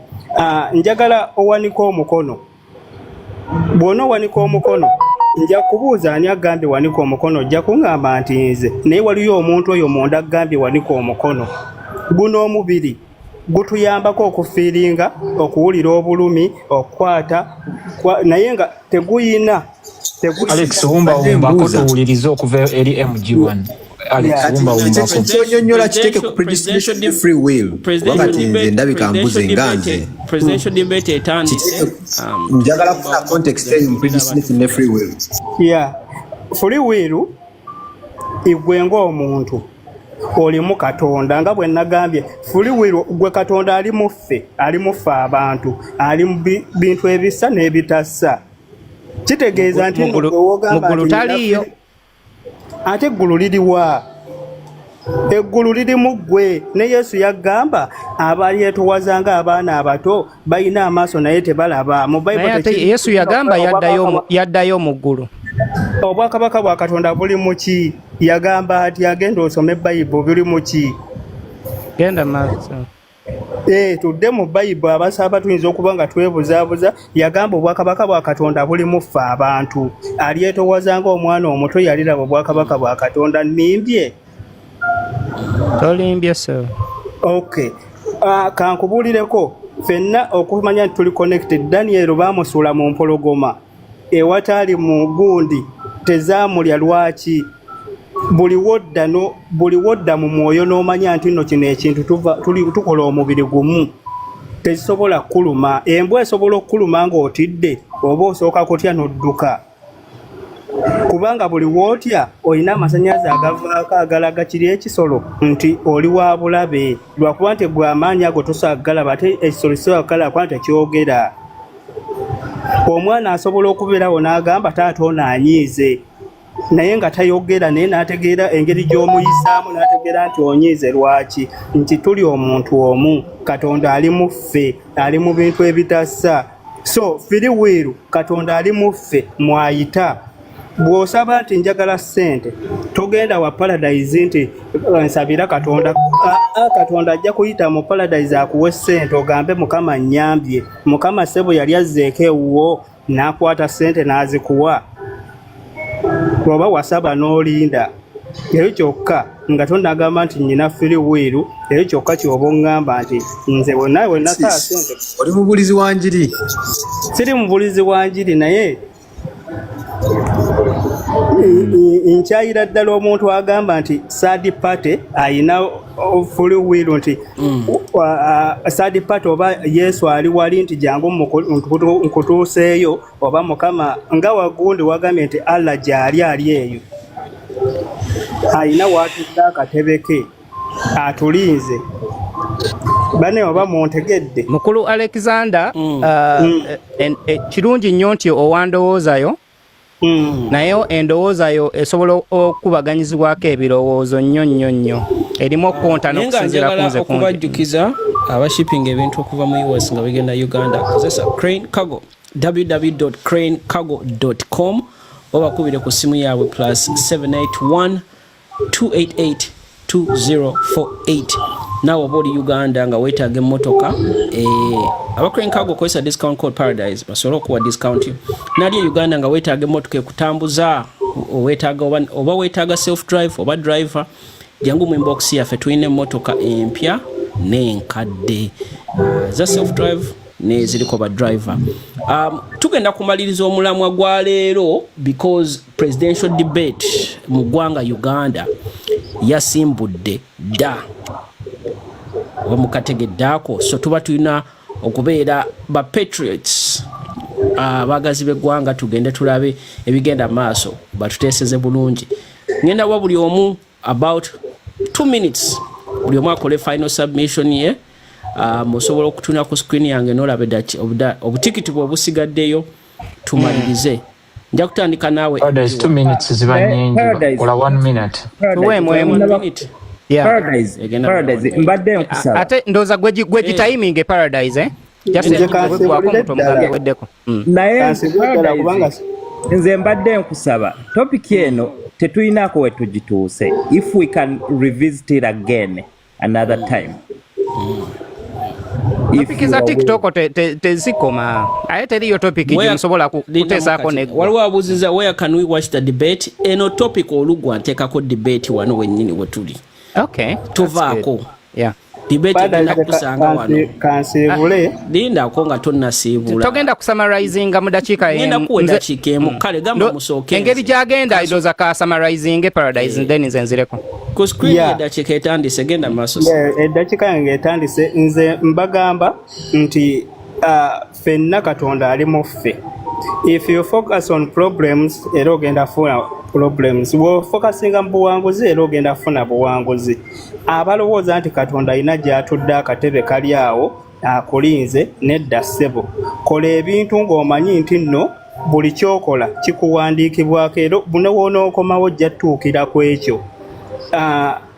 Njagala owanika omukono. Bw'ona owanika omukono nja kubuuza ani agambye wanika omukono ojja kuŋŋamba nti nze naye waliyo omuntu oyo munda agambye wanika omukono. Guno omubiri gutuyambako okufiiringa okuwulira obulumi okukwata naye nga teguyina Alex wumba tuwuliriza okuva eri MG1. Kyonyonyola kiteeke ku predestination free will wakati nze ndabika mbuze nganze presidential debate etandise njagala kufuna context eyo mu predestination ne free will. Free will igwe ng'omuntu olimu katonda nga bwe nagambye free will gwe katonda ali muffe abantu ali mu bintu ebisa n'ebitassa kitegeeza nti muggulu taliyo ate eggulu liriwa eggulu lirimu ggwe ne Yesu yagamba abalyetowazanga abaana abato balina amaaso naye tebalaba mu Bible Yesu yagamba yaddayo mu ggulu obwakabaka bwa Katonda buli mu ki yagamba ati agenda osome Bible buli mu ki genda maaso tudde mu Bible abasaba tuyinza okuba nga twebuzaabuza yagamba obwakabaka bwa Katonda buli mu ffe abantu alyetowazanga omwana omuto yaliraba obwakabaka bwa Katonda nimbye tolimbye so okay kankubuulireko ffenna okumanya nti tuli connected Daniel baamusuula mu mpologoma ewataali mu gundi tezaamulya lwaki buli wodda mu mwoyo n'omanya nti nno kino ekintu tukola omubiri gumu tezisobola kuluma embwa esobola okukuluma ng'otidde oba osooka kutya n'odduka kubanga buli wootya olina amasannyalaze agavaako agalaga kiri ekisolo nti oli wa bulabe lwakuba nti gwe amaanyi ago tosagalaba ate ekisolo kisobola kuba nti tekyogera omwana asobola okubeerawo n'agamba taata ono anyiize naye nga tayogera naye n'ategeera engeri gy'omuyisaamu n'ategeera nti onyiize lwaki nti tuli omuntu omu Katonda ali mu ffe ali mu bintu ebitassa so free will Katonda ali mu ffe mwayita bw'osaba nti njagala ssente togenda wa paradise nti nsabira Katonda Katonda ajja kuyita mu paradise akuwe ssente ogambe Mukama nnyambye Mukama ssebo yali azzeeko ewuwo n'akwata ssente n'azikuwa oba wasaba n'olinda ekyo kyokka nga tonagamba nti nnyina free will ekyo kyokka kyoba oŋŋamba nti nze bwe nasaba ssente oli mubulizi wa njiri siri mubulizi wa njiri naye nkyayira ddala omuntu agamba nti third party ayina free will nti third party oba Yesu ali wali nti jangu nkutuuseeyo oba Mukama nga wagundi wagambye nti Allah gyali eyo ayina watudde akatebe ke atulinze bane oba muntegedde mukulu Alexander kirungi nnyo nti owandowoozayo naye endowooza yo esobola okubaganyizibwako ebirowoozo nnyo erimu okukonta n'okusinziira ku nze okubajjukiza abashipping ebintu okuva mu US nga bigenda Uganda kozesa Crane Cargo www.cranecargo.com oba kubire ku simu yaabwe +781 288 2048 nawe oba oli Uganda nga weetaaga emmotoka aba Crane Cargo kozesa discount code paradise basobola okuwa discount yo nali Uganda nga weetaaga emmotoka ekutambuza oba weetaaga self drive oba driver jangu mu inbox yaffe tulina emmotoka empya n'enkadde za self drive neziriko ba driver tugenda kumaliriza omulamwa gwa leero because presidential debate mu ggwanga Uganda yasimbudde dda omukategeddaako so tuba tulina okubeera ba patriots abagazi b'eggwanga tugende tulabe ebigenda maaso batuteeseze bulungi ngenda wa buli omu about 2 minutes buli omu akole final submission ye musobola okutuna ku screen yange n'olabe obutikiti bw'obusigaddeyo tumalirize nja kutandika naawe 2 minutes ziba nnyingi ola 1 minute Paradise mbadde nkusaba ate ndoza gwe gitayiming paradise naye nze mbadde nkusaba topic eno tetuyinako we tugituuse if we can revisit it again another time topic za TikTok tezikoma aye teriyo topic gyosobola kuteesaako waliwo abuuziza where can we watch the debate eno topic olugwa nteekako debate wano wennyini wetuli tuvaako debate egenda kusanga wano kansiibule lindako nga tonnasiibula togenda kusamarizinga mu dakiika ngenda kuwa eddakiika emu kale gamba musooke engeri gyagenda idoza ka summarizing paradise then nze nzireko ku screen eddakiika etandise genda maaso eddakiika yange etandise nze mbagamba nti ffenna Katonda ali mu ffe if you focus on problems era ogenda funa problems, bw'ofokasinga mu buwanguzi era ogenda funa buwanguzi. Abalowooza nti Katonda alina gy'atudde akatebe kali awo akulinze, nedda ssebo. Kola ebintu ng'omanyi nti nno buli kyokola kikuwandiikibwako era bw'onookomawo ojja tuukira ku ekyo.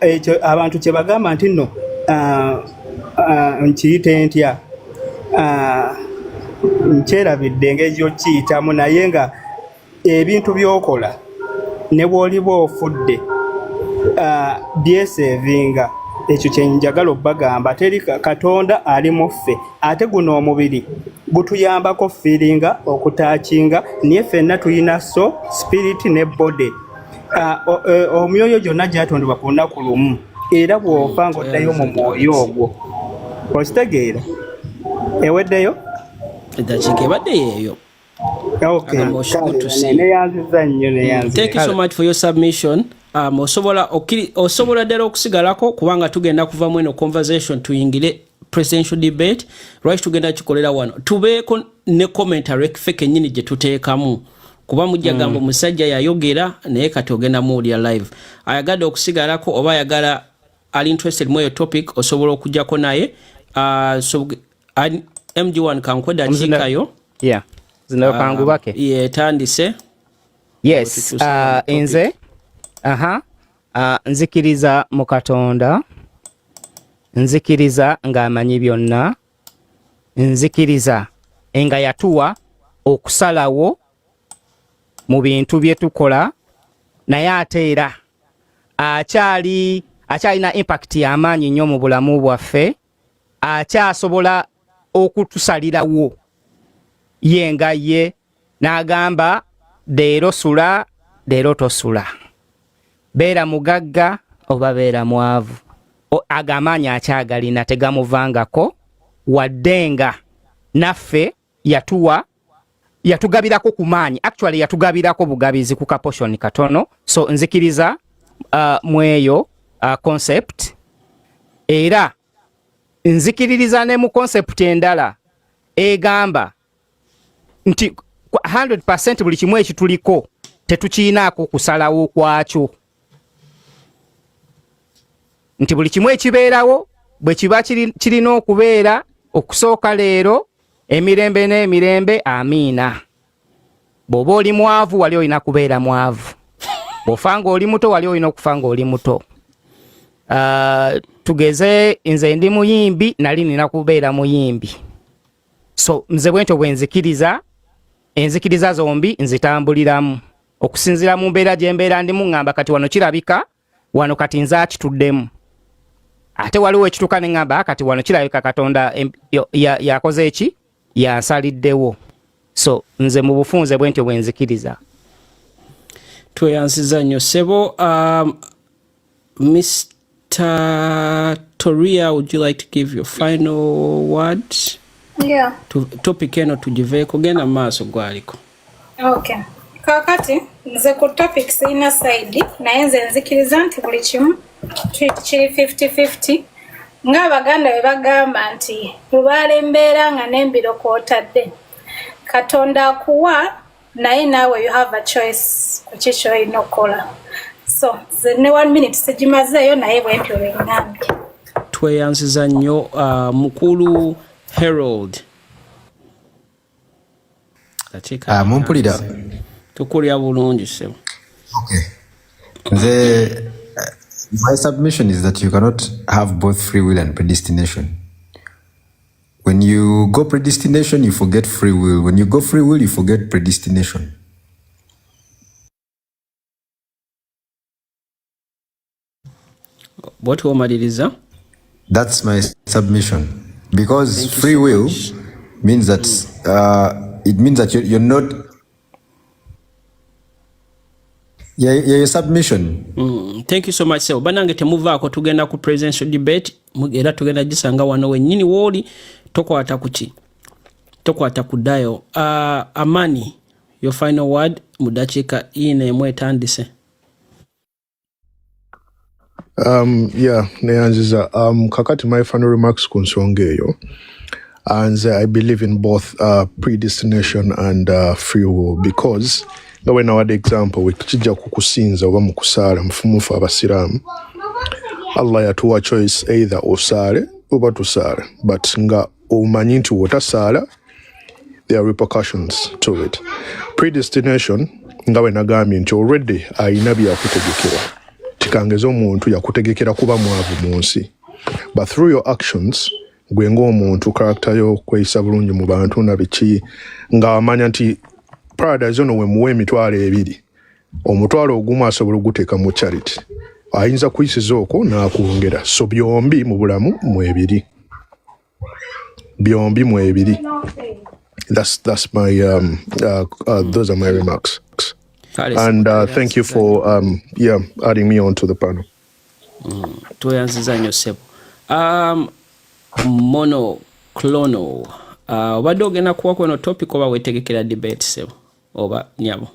Ekyo abantu kye bagamba nti nno nkiyite ntya, nkyerabidde engeri gy'okiyitamu, naye nga ebintu by'okola ne bw'oliba ofudde byesevinga. Ekyo kye njagala obbagamba, teri Katonda ali mu ffe, ate guno omubiri gutuyambako fiiringa, okutaakinga, naye ffenna tulina so, spirit ne body. Omyoyo gyonna gyatondebwa ku lunaku lumu, era bw'ofa ng'oddayo mu mwoyo ogwo. Okitegeera? Eweddeyo? Eddakiika ebadde yeeyo. Okay. Thank you so much for your submission. Osobola ddala okusigalako kubanga tugenda kuva mu eno conversation tuyingire presidential debate. Lwaki tugenda kikolera wano tubeeko ne commentary ffe kennyini gye tuteekamu, kuba mujja gamba omusajja yayogera naye kati ogenda muwulira live. Ayagadde okusigalako oba ayagala ali interested mu eyo topic osobola okujjako naye. MG1 kankweda kiikayo. Yeah. Zino kangu bake. Yeah, tandise. Yes. Nze. Nzikiriza mu Katonda. Nzikiriza ng'amanyi byonna. Nzikiriza nga yatuwa okusalawo mu bintu bye tukola, naye ate era akyalina impact y'amaanyi nnyo mu bulamu bwaffe, akyasobola okutusalirawo yenga ye n'agamba leero sula leero tosula, beera mugagga oba beera mwavu. Agamaanyi akyagalina tegamuvangako, waddenga naffe yatugabirako ku maanyi, actually yatugabirako bugabizi ku kaposhoni katono. So nzikiriza mweyo concept, era nzikiririza ne mu concept endala egamba nti 100% buli kimu ekituliko tetukiinaako kusalawo kwakyo, nti buli kimu ekibeerawo bwe kiba kirina okubeera okusooka leero emirembe n'emirembe, amiina. Bw'oba oli mwavu wali olina kubeera mwavu, bw'ofa ng'oli muto wali olina okufa ng'oli muto. Tugeze nze ndi muyimbi, nali nina kubeera muyimbi. So nze bwentyo bwe nzikiriza, enzikiriza zombi nzitambuliramu okusinzira mu mbeera gye mbeera ndimu. Ngamba kati wano kirabika, wano kati nze akituddemu, ate waliwo ekituuka ne ngamba kati wano kirabika Katonda yakoze eki, yansaliddewo. So nze mu bufunze bwentyo bwe nzikiriza. Tweyansiza nnyo ssebo. Mr. Toria, would you like to give your final words? Yeah. Topic eno tugiveeko, genda maaso gwaliko. Okay. Kakati nze ku topic sina side, naye nze nzikiriza nti buli kimu kiri 50-50. Ng'Abaganda bwe bagamba nti lubaala embeera nga n'embiro kw'otadde. Katonda akuwa naye naawe you have a choice ku kiki olina okukola. So ze ne 1 minute sigimazeeyo naye bwentyo bwe ngambye. Tweyansiza nnyo mukulu Harold. Mumpulira. Tukulya bulungi ssebo. Okay. My submission is that you cannot have both free will and predestination. When you go predestination, you forget free will. When you go free will, you forget predestination. What womaliriza? That's my submission. Because free will means that it means that you're not. Yeah, your submission. Thank you so much, sir. Banange temuvaako tugenda ku presidential debate, era tugenda gisanga wano wennyini wooli, tokwata kuki, tokwata kuddayo. Amani, your final word mu dakiika emu etandise. Yeah, neyanziza kakati my final remarks ku nsonga eyo. And I believe in both predestination and free will, because when our example we kijja kukusinza oba mu kusaala mufumufu abasiraamu, Allah yatuwa choice either osaale oba tusaale, but nga omanyi nti wotasaala there are repercussions to it. Predestination nga bwe nagambye nti already ayina byakutegekera, tikangeza omuntu yakutegekera kuba mwavu mu nsi, but through your actions gwe ng'omuntu character yo kweyisa bulungi mu bantu na biki, nga amanya nti paradise ono we muwe emitwalo 2, omutwalo ogumu asobola oguteeka mu charity, ayinza kuyisiza okwo n'akwongera, so byombi mu bulamu mwebiri, byombi mwebiri. That's my those are my remarks, and thank you for adding me on to the panel. Tuyanziza nnyo ssebo. Mono clono obadde ogenda kuwa kweno topic oba wetegekera debate ssebo oba nyabo?